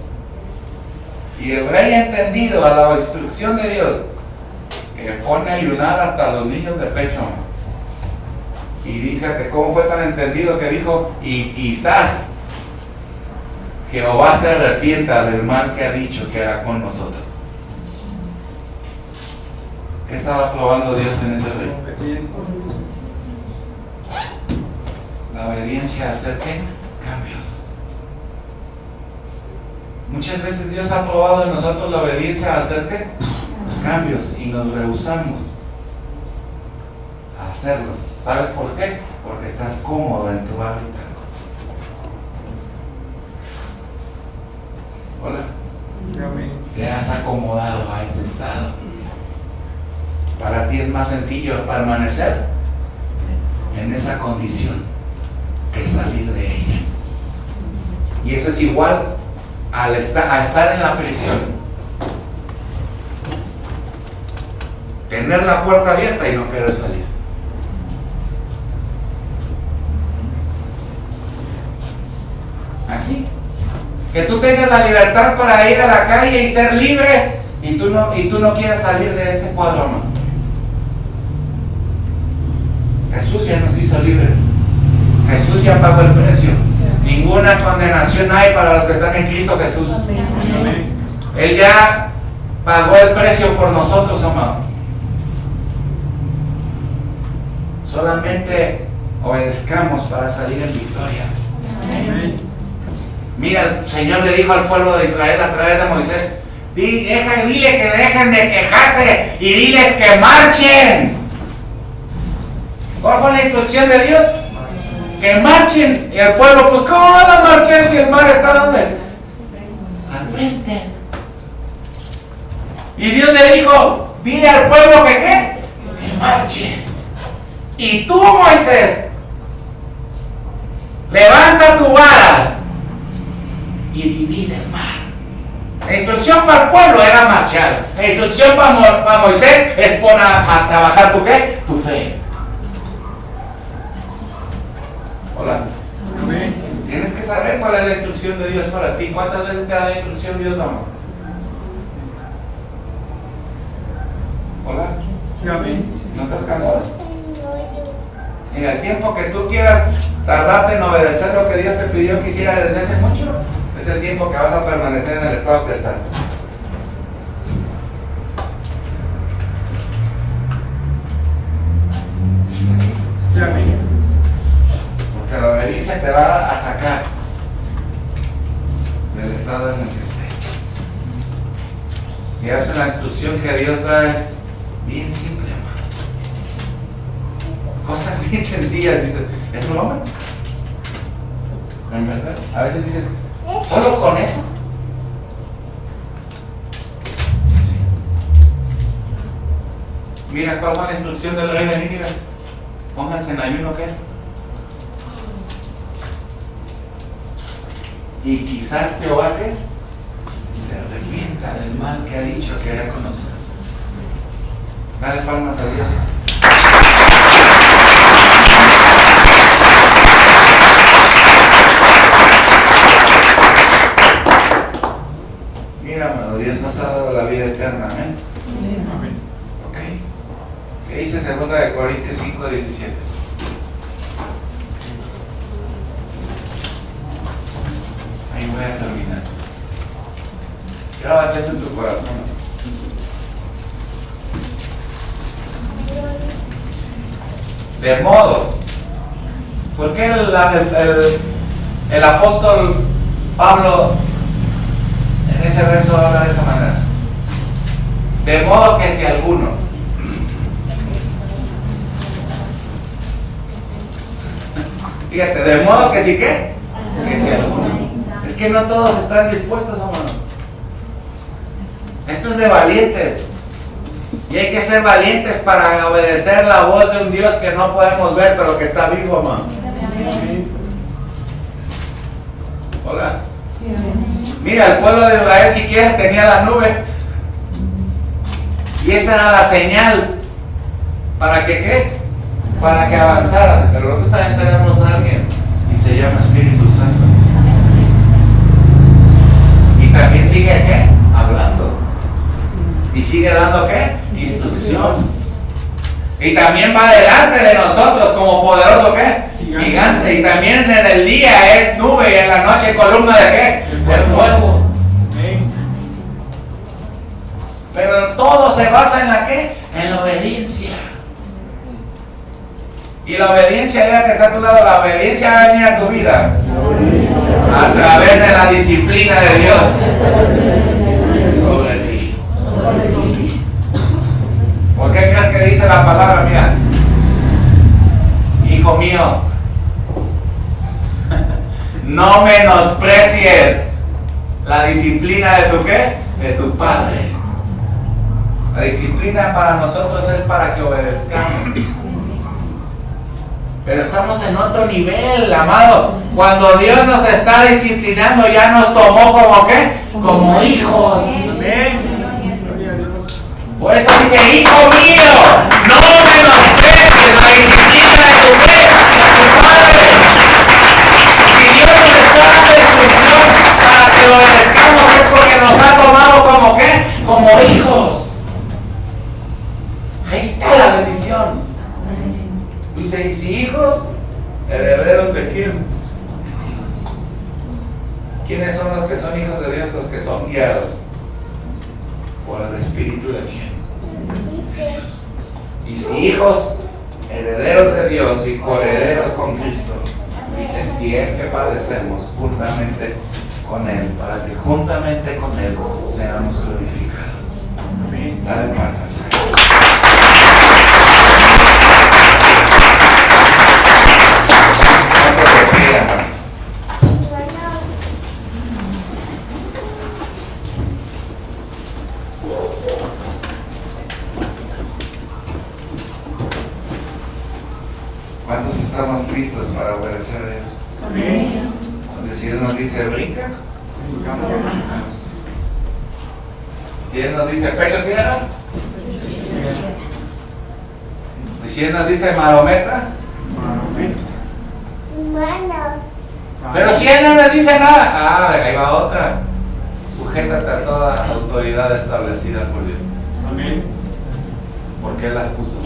Y el rey entendido a la instrucción de Dios, que pone a ayunar hasta los niños de pecho. Y díjate, ¿cómo fue tan entendido que dijo, y quizás Jehová se arrepienta del mal que ha dicho que hará con nosotros? ¿Qué estaba probando Dios en ese rey? La obediencia a hacer qué? Cambios. Muchas veces Dios ha probado en nosotros la obediencia a hacer qué? Cambios, y nos rehusamos a hacerlos. ¿Sabes por qué? Porque estás cómodo en tu hábitat. Hola. Te has acomodado a ese estado. Para ti es más sencillo permanecer en esa condición que salir de ella. Y eso es igual a estar en la prisión. Tener la puerta abierta y no querer salir. Así. Que tú tengas la libertad para ir a la calle y ser libre y tú no quieras salir de este cuadro, hermano. Jesús ya nos hizo libres. Jesús ya pagó el precio. Ninguna condenación hay para los que están en Cristo Jesús. Amén. Él ya pagó el precio por nosotros, amado. Solamente obedezcamos para salir en victoria. Amén. Mira, el Señor le dijo al pueblo de Israel a través de Moisés: dile que dejen de quejarse y diles que marchen. ¿Cuál fue la instrucción de Dios? Que marchen. Y el pueblo, pues ¿cómo van a marchar si el mar está donde? Al frente. Y Dios le dijo: dile al pueblo que ¿qué? Que marche. Y tú, Moisés, levanta tu vara y divide el mar. La instrucción para el pueblo era marchar. La instrucción para Moisés es poner a trabajar tu ¿qué? Tu fe. Hola. Amén. Tienes que saber cuál es la instrucción de Dios para ti. ¿Cuántas veces te ha dado instrucción Dios, amor? Hola. Sí, amén. ¿No estás cansado? Mira, el tiempo que tú quieras tardarte en obedecer lo que Dios te pidió que hiciera desde hace mucho, es el tiempo que vas a permanecer en el estado que estás. Sí, amén. Porque la obediencia te va a sacar del estado en el que estés. Y a veces la instrucción que Dios da es bien simple, hermano. Cosas bien sencillas, dices, ¿es broma? En verdad, a veces dices, ¿solo con eso? Sí. Mira, ¿cuál fue la instrucción del rey de Nínive? Pónganse en ayuno, ¿qué? Y quizás Jehová, ¿qué? Se arrepienta del mal que ha dicho que haría con nosotros. Dale palmas a Dios. Mira, amado, Dios nos ha dado la vida eterna, amén. Amén. Ok. ¿Qué dice 2 de Corintios 5:17? Ahí voy a terminar. Grábate eso en tu corazón. De modo, ¿por qué el apóstol Pablo en ese verso habla de esa manera? De modo que si alguno fíjate, de modo que si ¿qué? Que si alguno. Es que no todos están dispuestos, hermano. Esto es de valientes. Y hay que ser valientes para obedecer la voz de un Dios que no podemos ver, pero que está vivo, hermano. Hola. Mira, el pueblo de Israel siquiera tenía la nube. Y esa era la señal. ¿Para que qué? Para que avanzaran. Pero nosotros también tenemos a alguien y se llama Espíritu Santo. Y también sigue ¿qué? Hablando. Y sigue dando ¿qué? Instrucción. Y también va delante de nosotros como poderoso ¿qué? Gigante. Y también en el día es nube y en la noche columna de ¿qué? De fuego. Pero todo se basa en la ¿qué? En la obediencia. Y la obediencia, ya que está a tu lado, la obediencia va a venir a tu vida a través de la disciplina de Dios sobre ti. ¿Por qué crees que dice la palabra? Mira, hijo mío, no menosprecies la disciplina de tu ¿qué? De tu padre. La disciplina para nosotros es para que obedezcamos. Pero estamos en otro nivel, amado. Cuando Dios nos está disciplinando, ya nos tomó como ¿qué? Como hijos. Amén. Gloria a Dios. Por eso dice, hijo mío, no menosprecies la disciplina de tu padre. Si Dios nos está dando instrucción para que lo obedezcamos es porque nos ha tomado como ¿qué? Como hijos. Ahí está la bendición. Dice, y si hijos, herederos de quién? Dios. ¿Quiénes son los que son hijos de Dios? Los que son guiados por el Espíritu de quién? Dios. Y si hijos, herederos de Dios y coherederos con Cristo, dicen, si es que padecemos juntamente con Él, para que juntamente con Él seamos glorificados. Amén. Dale palmas. ¿Cuántos estamos listos para obedecer a Dios? Amén. Entonces, si Él nos dice brinca, si Él nos dice pecho tierra, y si Él nos dice marometa, Amén. pero si Él no nos dice nada, ahí va otra. Sujétate a toda autoridad establecida por Dios. Amén. Porque Él las puso.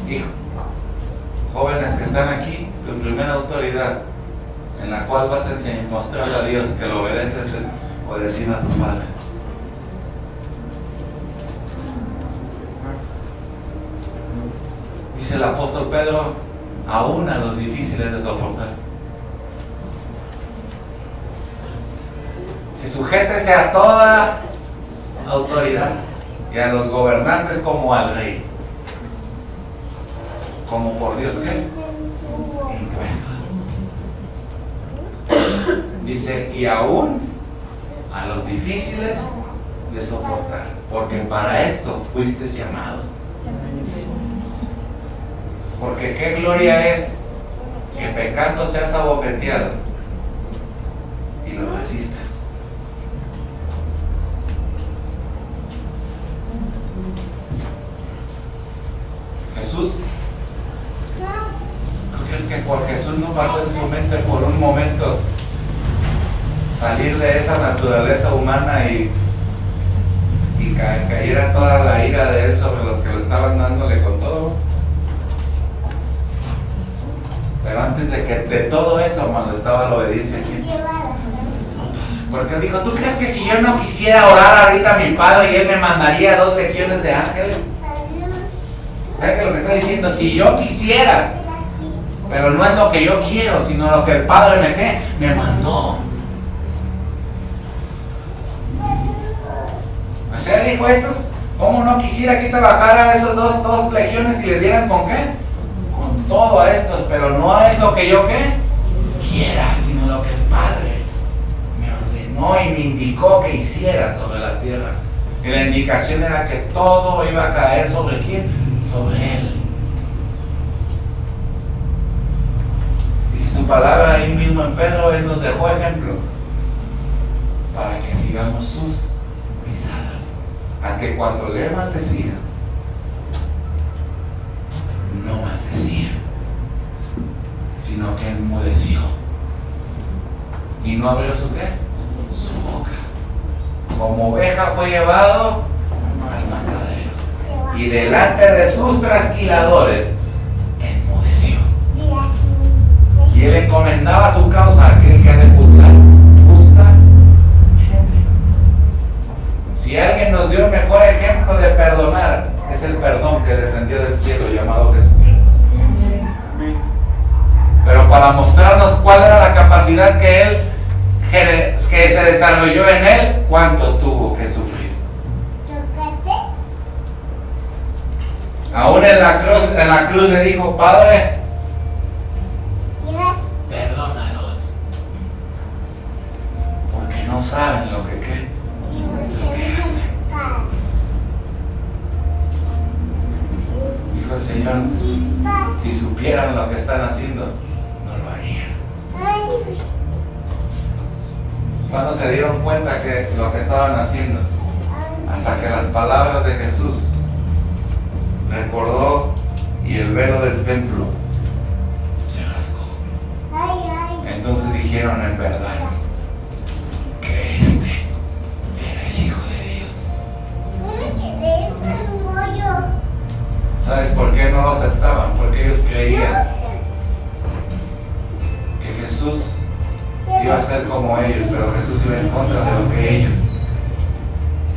Hijo, jóvenes que están aquí, tu primera autoridad en la cual vas a mostrarle a Dios que lo obedeces es obedecer a tus padres. Dice el apóstol Pedro, aún a los difíciles de soportar. Si sujétese a toda autoridad y a los gobernantes como al rey. Como por Dios que impuestos. Dice, y aún a los difíciles de soportar, porque para esto fuiste llamados. Porque qué gloria es que pecando seas abofeteado y lo resistas. Jesús, ¿crees que por Jesús no pasó en su mente por un momento salir de esa naturaleza humana y cayera toda la ira de Él sobre los que lo estaban dándole con todo? Pero antes de todo eso, hermano, estaba la obediencia aquí. Porque Él dijo, ¿tú crees que si yo no quisiera orar ahorita a mi Padre y Él me mandaría 2 legiones de ángeles? ¿Sabes qué lo que está diciendo? Si yo quisiera, pero no es lo que yo quiero, sino lo que el Padre me mandó. O sea, dijo, estos, ¿cómo no quisiera que trabajara esos dos legiones y les dieran con qué? Con todo a estos, pero no es lo que yo quiera, sino lo que el Padre me ordenó y me indicó que hiciera sobre la tierra. Y la indicación era que todo iba a caer sobre ¿quién? Sobre Él. Dice su palabra ahí mismo en Pedro, Él nos dejó ejemplo para que sigamos sus pisadas. A que cuando le maldecía, no maldecía, sino que enmudeció y no abrió su ¿qué? Su boca. Como oveja fue llevado al matadero y delante de sus trasquiladores enmudeció. Y Él encomendaba su causa a aquel que ha de juzgar justamente. Si alguien nos dio el mejor ejemplo de perdonar, es el perdón que descendió del cielo llamado Jesucristo. Pero para mostrarnos cuál era la capacidad que se desarrolló en Él, cuánto tuvo que sufrir. Aún en la cruz le dijo, Padre, perdónalos, porque no saben lo que hacen. Dijo Dijo el Señor, si supieran lo que están haciendo, no lo harían. ¿Cuándo se dieron cuenta que lo que estaban haciendo? Hasta que las palabras de Jesús recordó y el velo del templo se rasgó. Entonces dijeron en verdad que este era el Hijo de Dios. ¿Sabes por qué no lo aceptaban? Porque ellos creían que Jesús iba a ser como ellos, pero Jesús iba en contra de lo que ellos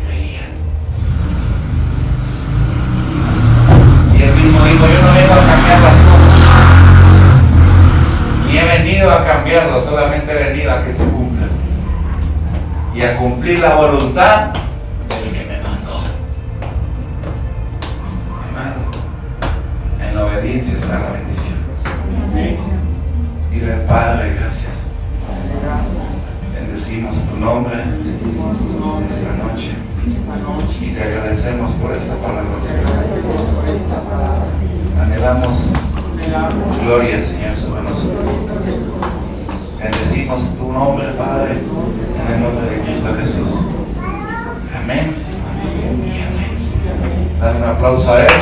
creían. Y él mismo dijo, yo no vengo a cambiar las cosas, ni he venido a cambiarlo, solamente he venido a que se cumplan y a cumplir la voluntad del que me mandó. Amado, en la obediencia está la bendición. Dile, Padre, gracias. Bendecimos tu nombre esta noche y te agradecemos por esta palabra, Señor. Anhelamos tu gloria, Señor, sobre nosotros. Bendecimos tu nombre, Padre, en el nombre de Cristo Jesús. Amén y amén. Dale un aplauso a Él.